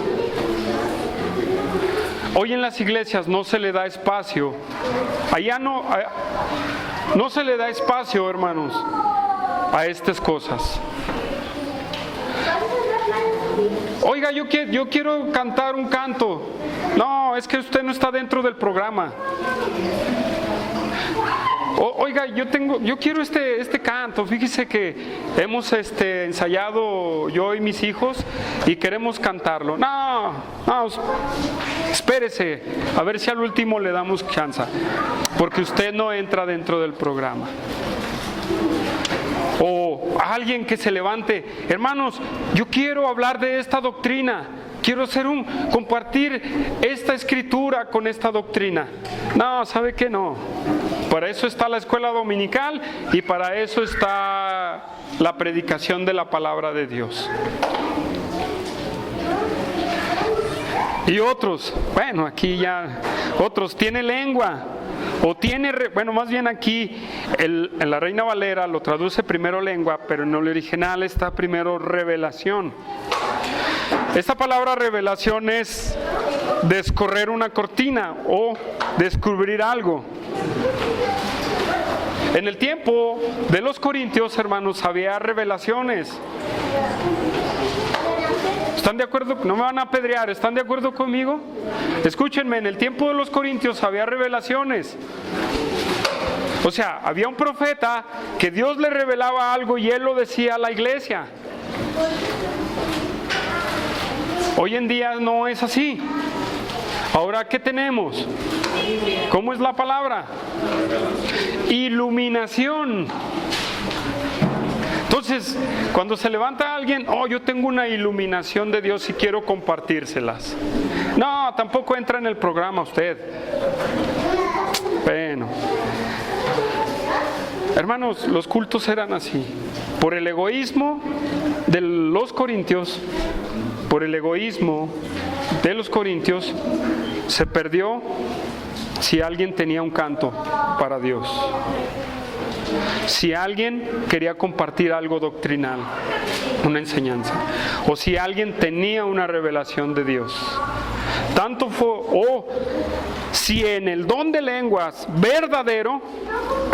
hoy en las iglesias no se le da espacio, no se le da espacio, hermanos, a estas cosas. Oiga, yo quiero cantar un canto. No, es que usted no está dentro del programa. Oiga, yo quiero este canto. Fíjese que hemos ensayado yo y mis hijos y queremos cantarlo. No, espérese, a ver si al último le damos chance, porque usted no entra dentro del programa. O alguien que se levante, hermanos, yo quiero hablar de esta doctrina. Quiero compartir esta escritura con esta doctrina. No, ¿sabe qué? No. Para eso está la escuela dominical y para eso está la predicación de la palabra de Dios. Y otros, bueno, aquí ya, otros tiene lengua. O tiene, bueno, más bien aquí en la Reina Valera lo traduce primero lengua, pero en el original está primero revelación. Esta palabra revelación es descorrer una cortina o descubrir algo. En el tiempo de los corintios, hermanos, había revelaciones. ¿Están de acuerdo? No me van a apedrear. ¿Están de acuerdo conmigo? Escúchenme, en el tiempo de los corintios había revelaciones. O sea, había un profeta que Dios le revelaba algo y él lo decía a la iglesia. Hoy en día no es así. Ahora, ¿qué tenemos? ¿Cómo es la palabra? Iluminación. Entonces, cuando se levanta alguien, yo tengo una iluminación de Dios y quiero compartírselas. No, tampoco entra en el programa usted. Bueno. Hermanos, los cultos eran así. Por el egoísmo de los corintios, se perdió si alguien tenía un canto para Dios. Si alguien quería compartir algo doctrinal, una enseñanza, o si alguien tenía una revelación de Dios. Tanto fue, si en el don de lenguas verdadero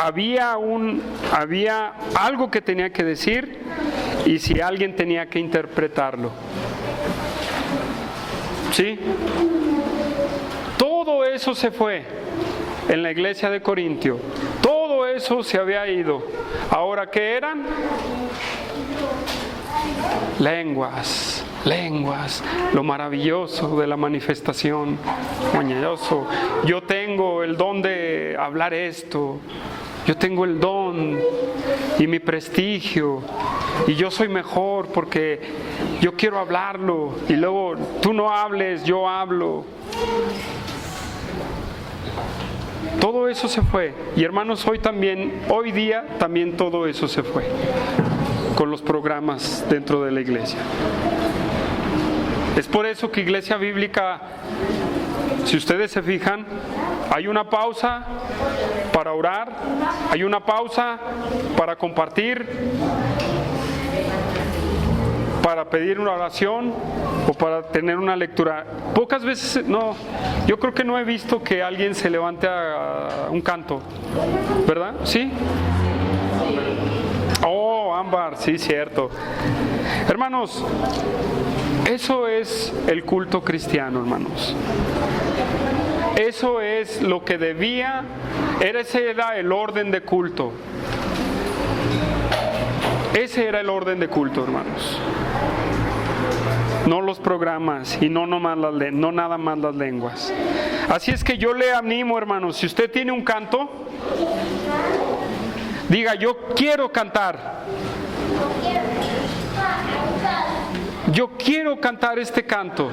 había algo que tenía que decir y si alguien tenía que interpretarlo. ¿Sí? Todo eso se fue en la iglesia de Corintio. Todo eso se había ido. Ahora, ¿qué eran? Lenguas, lo maravilloso de la manifestación. Maravilloso. Yo tengo el don de hablar esto. Yo tengo el don y mi prestigio. Y yo soy mejor porque yo quiero hablarlo. Y luego tú no hables, yo hablo. Todo eso se fue. Y hermanos, hoy día también todo eso se fue con los programas dentro de la iglesia. Es por eso que Iglesia Bíblica, si ustedes se fijan, hay una pausa para orar, hay una pausa para compartir, para pedir una oración o para tener una lectura. Pocas veces, yo creo que no he visto que alguien se levante a un canto, ¿verdad? ¿Sí? Ámbar, sí, cierto. Hermanos, eso es el culto cristiano, hermanos. Eso es lo que ese era el orden de culto. Ese era el orden de culto, hermanos. No los programas y no nada más las lenguas. Así es que yo le animo, hermanos, si usted tiene un canto, diga: yo quiero cantar. Yo quiero cantar este canto.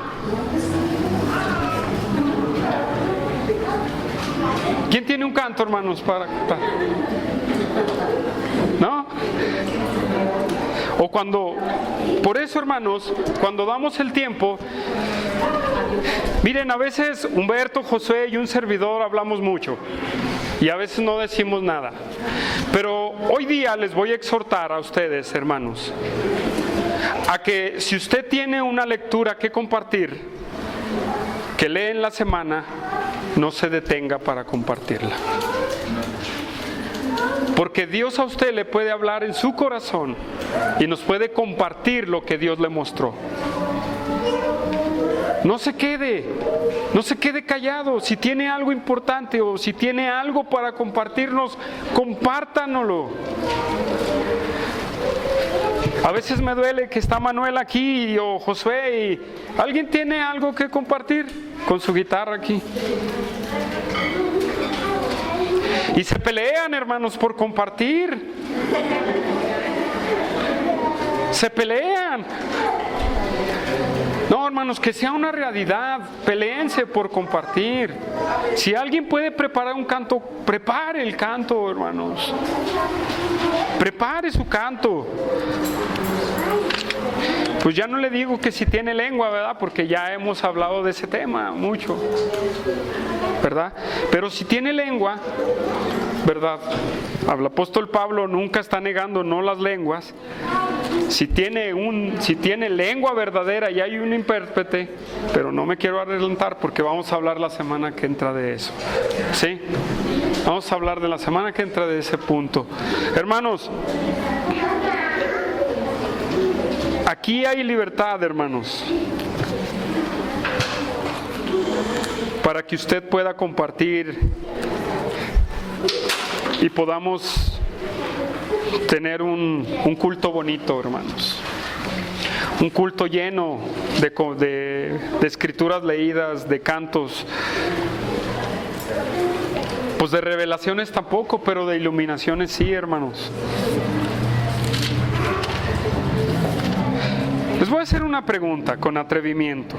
¿Quién tiene un canto, hermanos, para cantar? ¿No? O por eso, hermanos, cuando damos el tiempo, miren, a veces Humberto, Josué y un servidor hablamos mucho y a veces no decimos nada. Pero hoy día les voy a exhortar a ustedes, hermanos, a que si usted tiene una lectura que compartir, que lee en la semana, no se detenga para compartirla. Porque Dios a usted le puede hablar en su corazón y nos puede compartir lo que Dios le mostró. No se quede callado. Si tiene algo importante o si tiene algo para compartirnos, compártanoslo. A veces me duele que está Manuel aquí o Josué y ¿alguien tiene algo que compartir? Con su guitarra aquí. Y se pelean, hermanos, por compartir. Se pelean. No, hermanos, que sea una realidad. Peléense por compartir. Si alguien puede preparar un canto, prepare el canto, hermanos. Prepare su canto. Pues ya no le digo que si tiene lengua, ¿verdad? Porque ya hemos hablado de ese tema mucho, ¿verdad? Pero si tiene lengua, ¿verdad? El apóstol Pablo nunca está negando no las lenguas. Si tiene lengua verdadera y hay un intérprete, pero no me quiero adelantar porque vamos a hablar la semana que entra de eso. ¿Sí? Vamos a hablar de la semana que entra de ese punto. Hermanos, aquí hay libertad, hermanos, para que usted pueda compartir y podamos tener un culto bonito, hermanos. Un culto lleno de escrituras leídas, de cantos. Pues de revelaciones tampoco, pero de iluminaciones sí, hermanos. Les voy a hacer una pregunta con atrevimiento.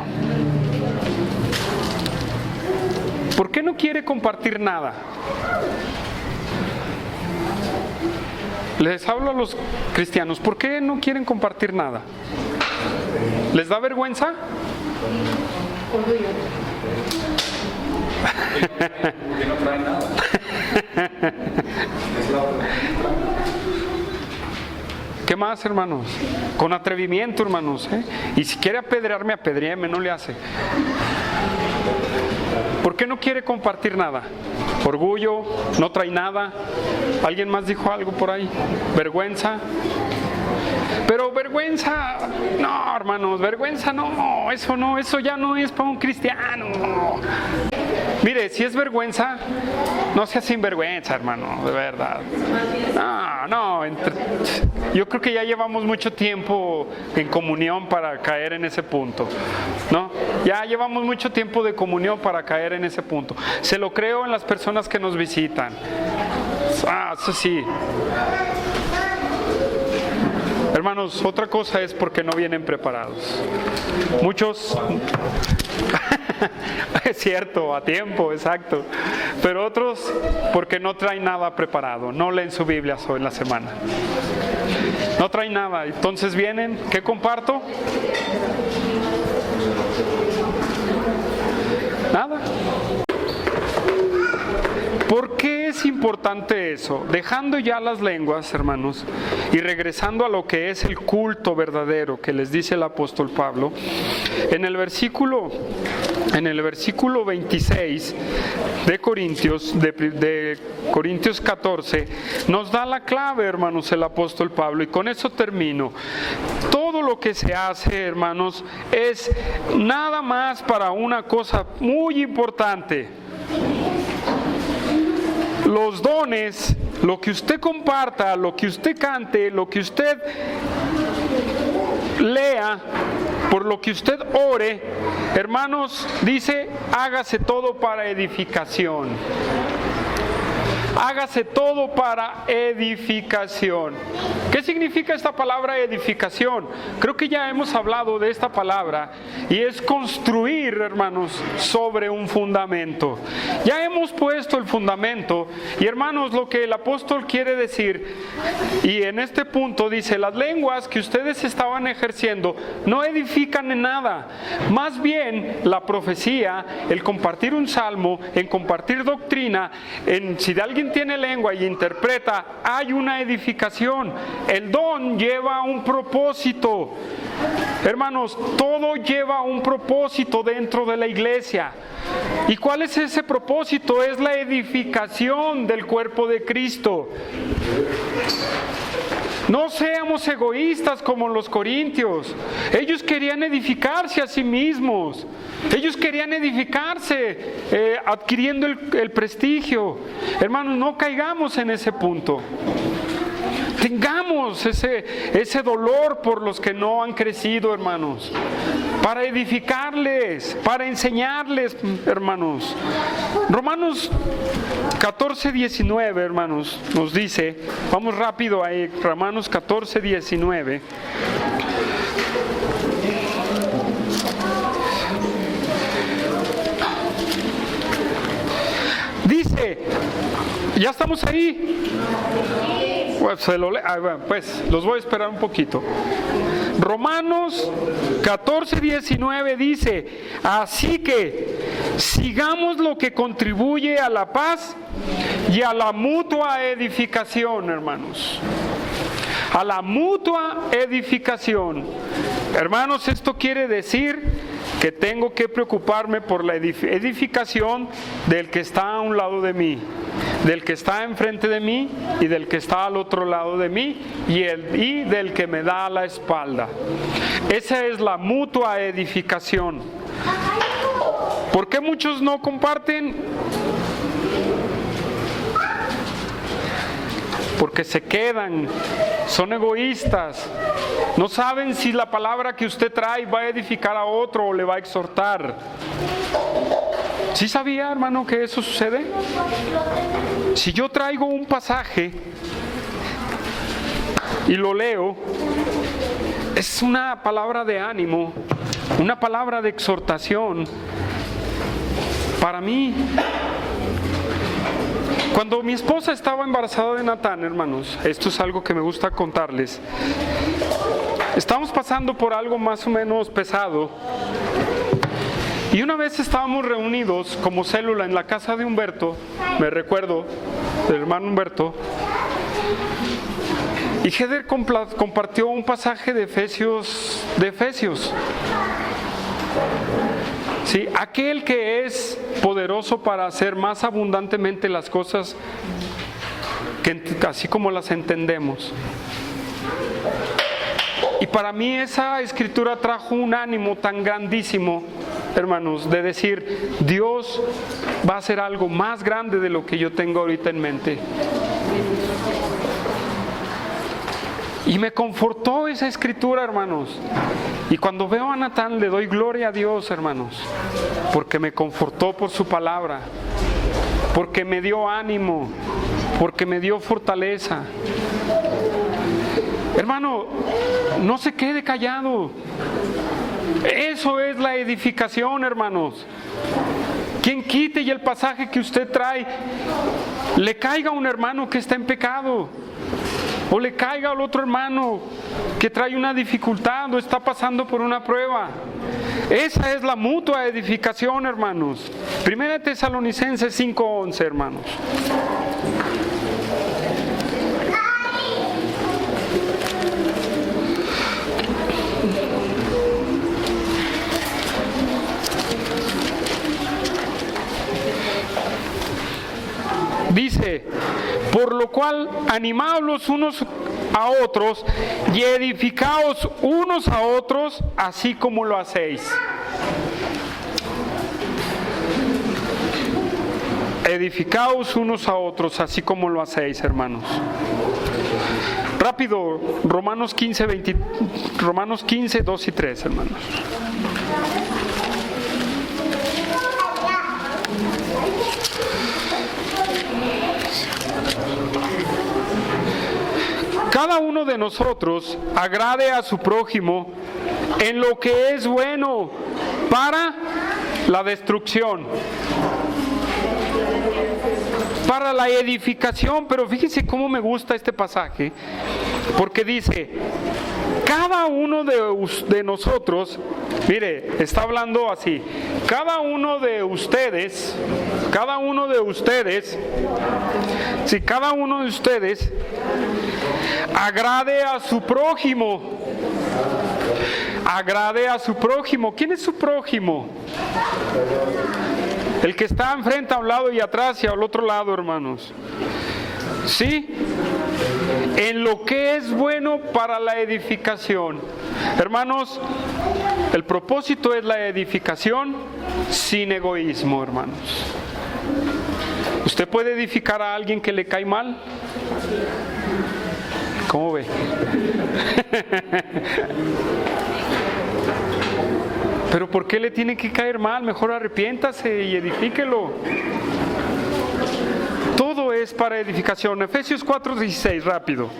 ¿Por qué no quiere compartir nada? Les hablo a los cristianos, ¿por qué no quieren compartir nada? ¿Les da vergüenza? Porque no traen nada. ¿Qué más, hermanos? Con atrevimiento, hermanos, ¿eh? Y si quiere apedrearme, apedréeme, no le hace. ¿Por qué no quiere compartir nada? Orgullo, no trae nada. ¿Alguien más dijo algo por ahí? ¿Vergüenza? Pero vergüenza, no, hermanos, vergüenza no, eso ya no es para un cristiano. Mire, si es vergüenza, no sea sinvergüenza, hermano, de verdad. Yo creo que ya llevamos mucho tiempo en comunión para caer en ese punto, ¿no? Ya llevamos mucho tiempo de comunión para caer en ese punto. Se lo creo en las personas que nos visitan. Eso sí. Hermanos, otra cosa es porque no vienen preparados. Muchos, es cierto, a tiempo, exacto. Pero otros porque no traen nada preparado, no leen su Biblia en la semana. No traen nada, entonces vienen, ¿qué comparto? Nada. ¿Por qué es importante eso? Dejando ya las lenguas, hermanos, y regresando a lo que es el culto verdadero que les dice el apóstol Pablo, en el versículo 26 de Corintios 14, nos da la clave, hermanos, el apóstol Pablo, y con eso termino. Todo lo que se hace, hermanos, es nada más para una cosa muy importante. Los dones, lo que usted comparta, lo que usted cante, lo que usted lea, por lo que usted ore, hermanos, dice, hágase todo para edificación. Hágase todo para edificación. ¿Qué significa esta palabra edificación? Creo que ya hemos hablado de esta palabra y es construir, hermanos, sobre un fundamento. Ya hemos puesto el fundamento y, hermanos, lo que el apóstol quiere decir, y en este punto dice, las lenguas que ustedes estaban ejerciendo no edifican en nada. Más bien, la profecía, el compartir un salmo, en compartir doctrina, si de alguien tiene lengua y interpreta, hay una edificación. El don lleva un propósito. Hermanos, todo lleva un propósito dentro de la iglesia. ¿Y cuál es ese propósito? Es la edificación del cuerpo de Cristo. No seamos egoístas como los corintios. Ellos querían edificarse a sí mismos. Ellos querían edificarse adquiriendo el prestigio. Hermanos, no caigamos en ese punto. Tengamos ese dolor por los que no han crecido, hermanos, para edificarles, para enseñarles, hermanos. Romanos 14:19, hermanos, nos dice, vamos rápido ahí, Romanos 14:19. Dice, ¿ya estamos ahí? Pues los voy a esperar un poquito. Romanos 14:19 dice, así que sigamos lo que contribuye a la paz y a la mutua edificación, hermanos. A la mutua edificación. Hermanos, esto quiere decir que tengo que preocuparme por la edificación del que está a un lado de mí, del que está enfrente de mí y del que está al otro lado de mí y del que me da la espalda. Esa es la mutua edificación. ¿Por qué muchos no comparten? Porque se quedan, son egoístas, no saben si la palabra que usted trae va a edificar a otro o le va a exhortar. ¿Sí sabía, hermano, que eso sucede? Si yo traigo un pasaje y lo leo, es una palabra de ánimo, una palabra de exhortación para mí. Cuando mi esposa estaba embarazada de Natán, hermanos, esto es algo que me gusta contarles. Estábamos pasando por algo más o menos pesado. Y una vez estábamos reunidos como célula en la casa de Humberto, me recuerdo, del hermano Humberto, y Heather compartió un pasaje de Efesios. Sí, aquel que es poderoso para hacer más abundantemente las cosas así como las entendemos. Y para mí esa escritura trajo un ánimo tan grandísimo, hermanos, de decir, Dios va a hacer algo más grande de lo que yo tengo ahorita en mente. Y me confortó esa escritura, hermanos. Y cuando veo a Natán le doy gloria a Dios, hermanos, porque me confortó por su palabra, porque me dio ánimo, porque me dio fortaleza. Hermano, no se quede callado. Eso es la edificación, hermanos. Quien quite y el pasaje que usted trae le caiga a un hermano que está en pecado, o le caiga al otro hermano que trae una dificultad o está pasando por una prueba. Esa es la mutua edificación, hermanos. 1 Tesalonicenses 5:11, hermanos. Dice, por lo cual animaos los unos a otros y edificaos unos a otros, así como lo hacéis. edificaos unos a otros, así como lo hacéis, hermanos. Rápido, Romanos 15, 2 y 3, hermanos. Cada uno de nosotros agrade a su prójimo en lo que es bueno para la destrucción, para la edificación. Pero fíjense cómo me gusta este pasaje, porque dice, cada uno de nosotros, mire, está hablando así, cada uno de ustedes, si cada uno de ustedes agrade a su prójimo. Agrade a su prójimo. ¿Quién es su prójimo? El que está enfrente, a un lado y atrás y al otro lado, hermanos. ¿Sí? En lo que es bueno para la edificación. Hermanos, el propósito es la edificación sin egoísmo, hermanos. ¿Usted puede edificar a alguien que le cae mal? ¿Cómo ve? Pero ¿por qué le tiene que caer mal? Mejor arrepiéntase y edifíquelo. Todo es para edificación. Efesios 4:16, rápido.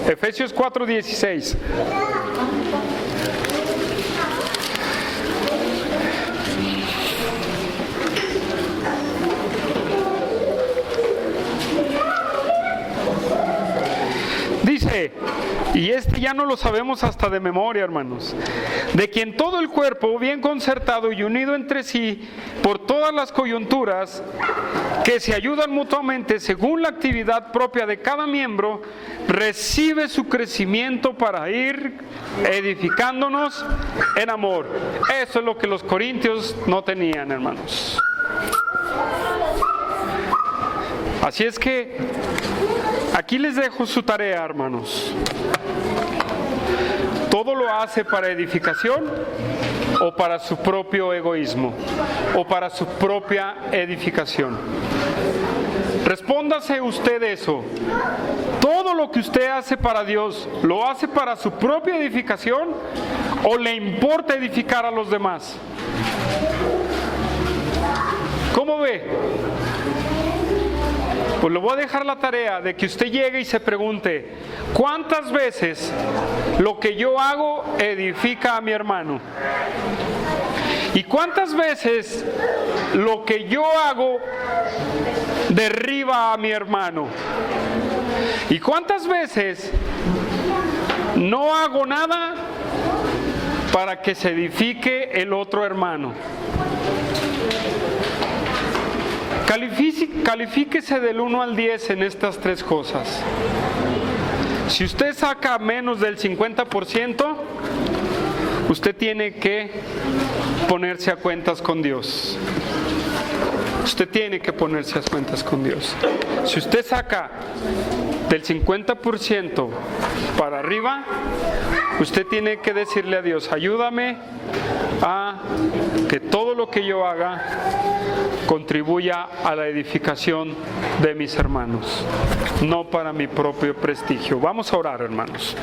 Efesios 4:16. Dice, y ya no lo sabemos hasta de memoria, hermanos, de quien todo el cuerpo, bien concertado y unido entre sí por todas las coyunturas, que se ayudan mutuamente según la actividad propia de cada miembro, recibe su crecimiento para ir edificándonos en amor. Eso es lo que los corintios no tenían, hermanos. Así es que aquí les dejo su tarea, hermanos. ¿Todo lo hace para edificación o para su propio egoísmo o para su propia edificación? Respóndase usted eso. ¿Todo lo que usted hace para Dios lo hace para su propia edificación o le importa edificar a los demás? ¿Cómo ve? Pues le voy a dejar la tarea de que usted llegue y se pregunte, ¿cuántas veces lo que yo hago edifica a mi hermano? ¿Y cuántas veces lo que yo hago derriba a mi hermano? ¿Y cuántas veces no hago nada para que se edifique el otro hermano? Califíquese del 1 al 10 en estas tres cosas. Si usted saca menos del 50%, usted tiene que ponerse a cuentas con Dios. Usted tiene que ponerse a cuentas con Dios. Si usted saca del 50% para arriba, usted tiene que decirle a Dios, ayúdame a que todo lo que yo haga contribuya a la edificación de mis hermanos, no para mi propio prestigio. Vamos a orar, hermanos.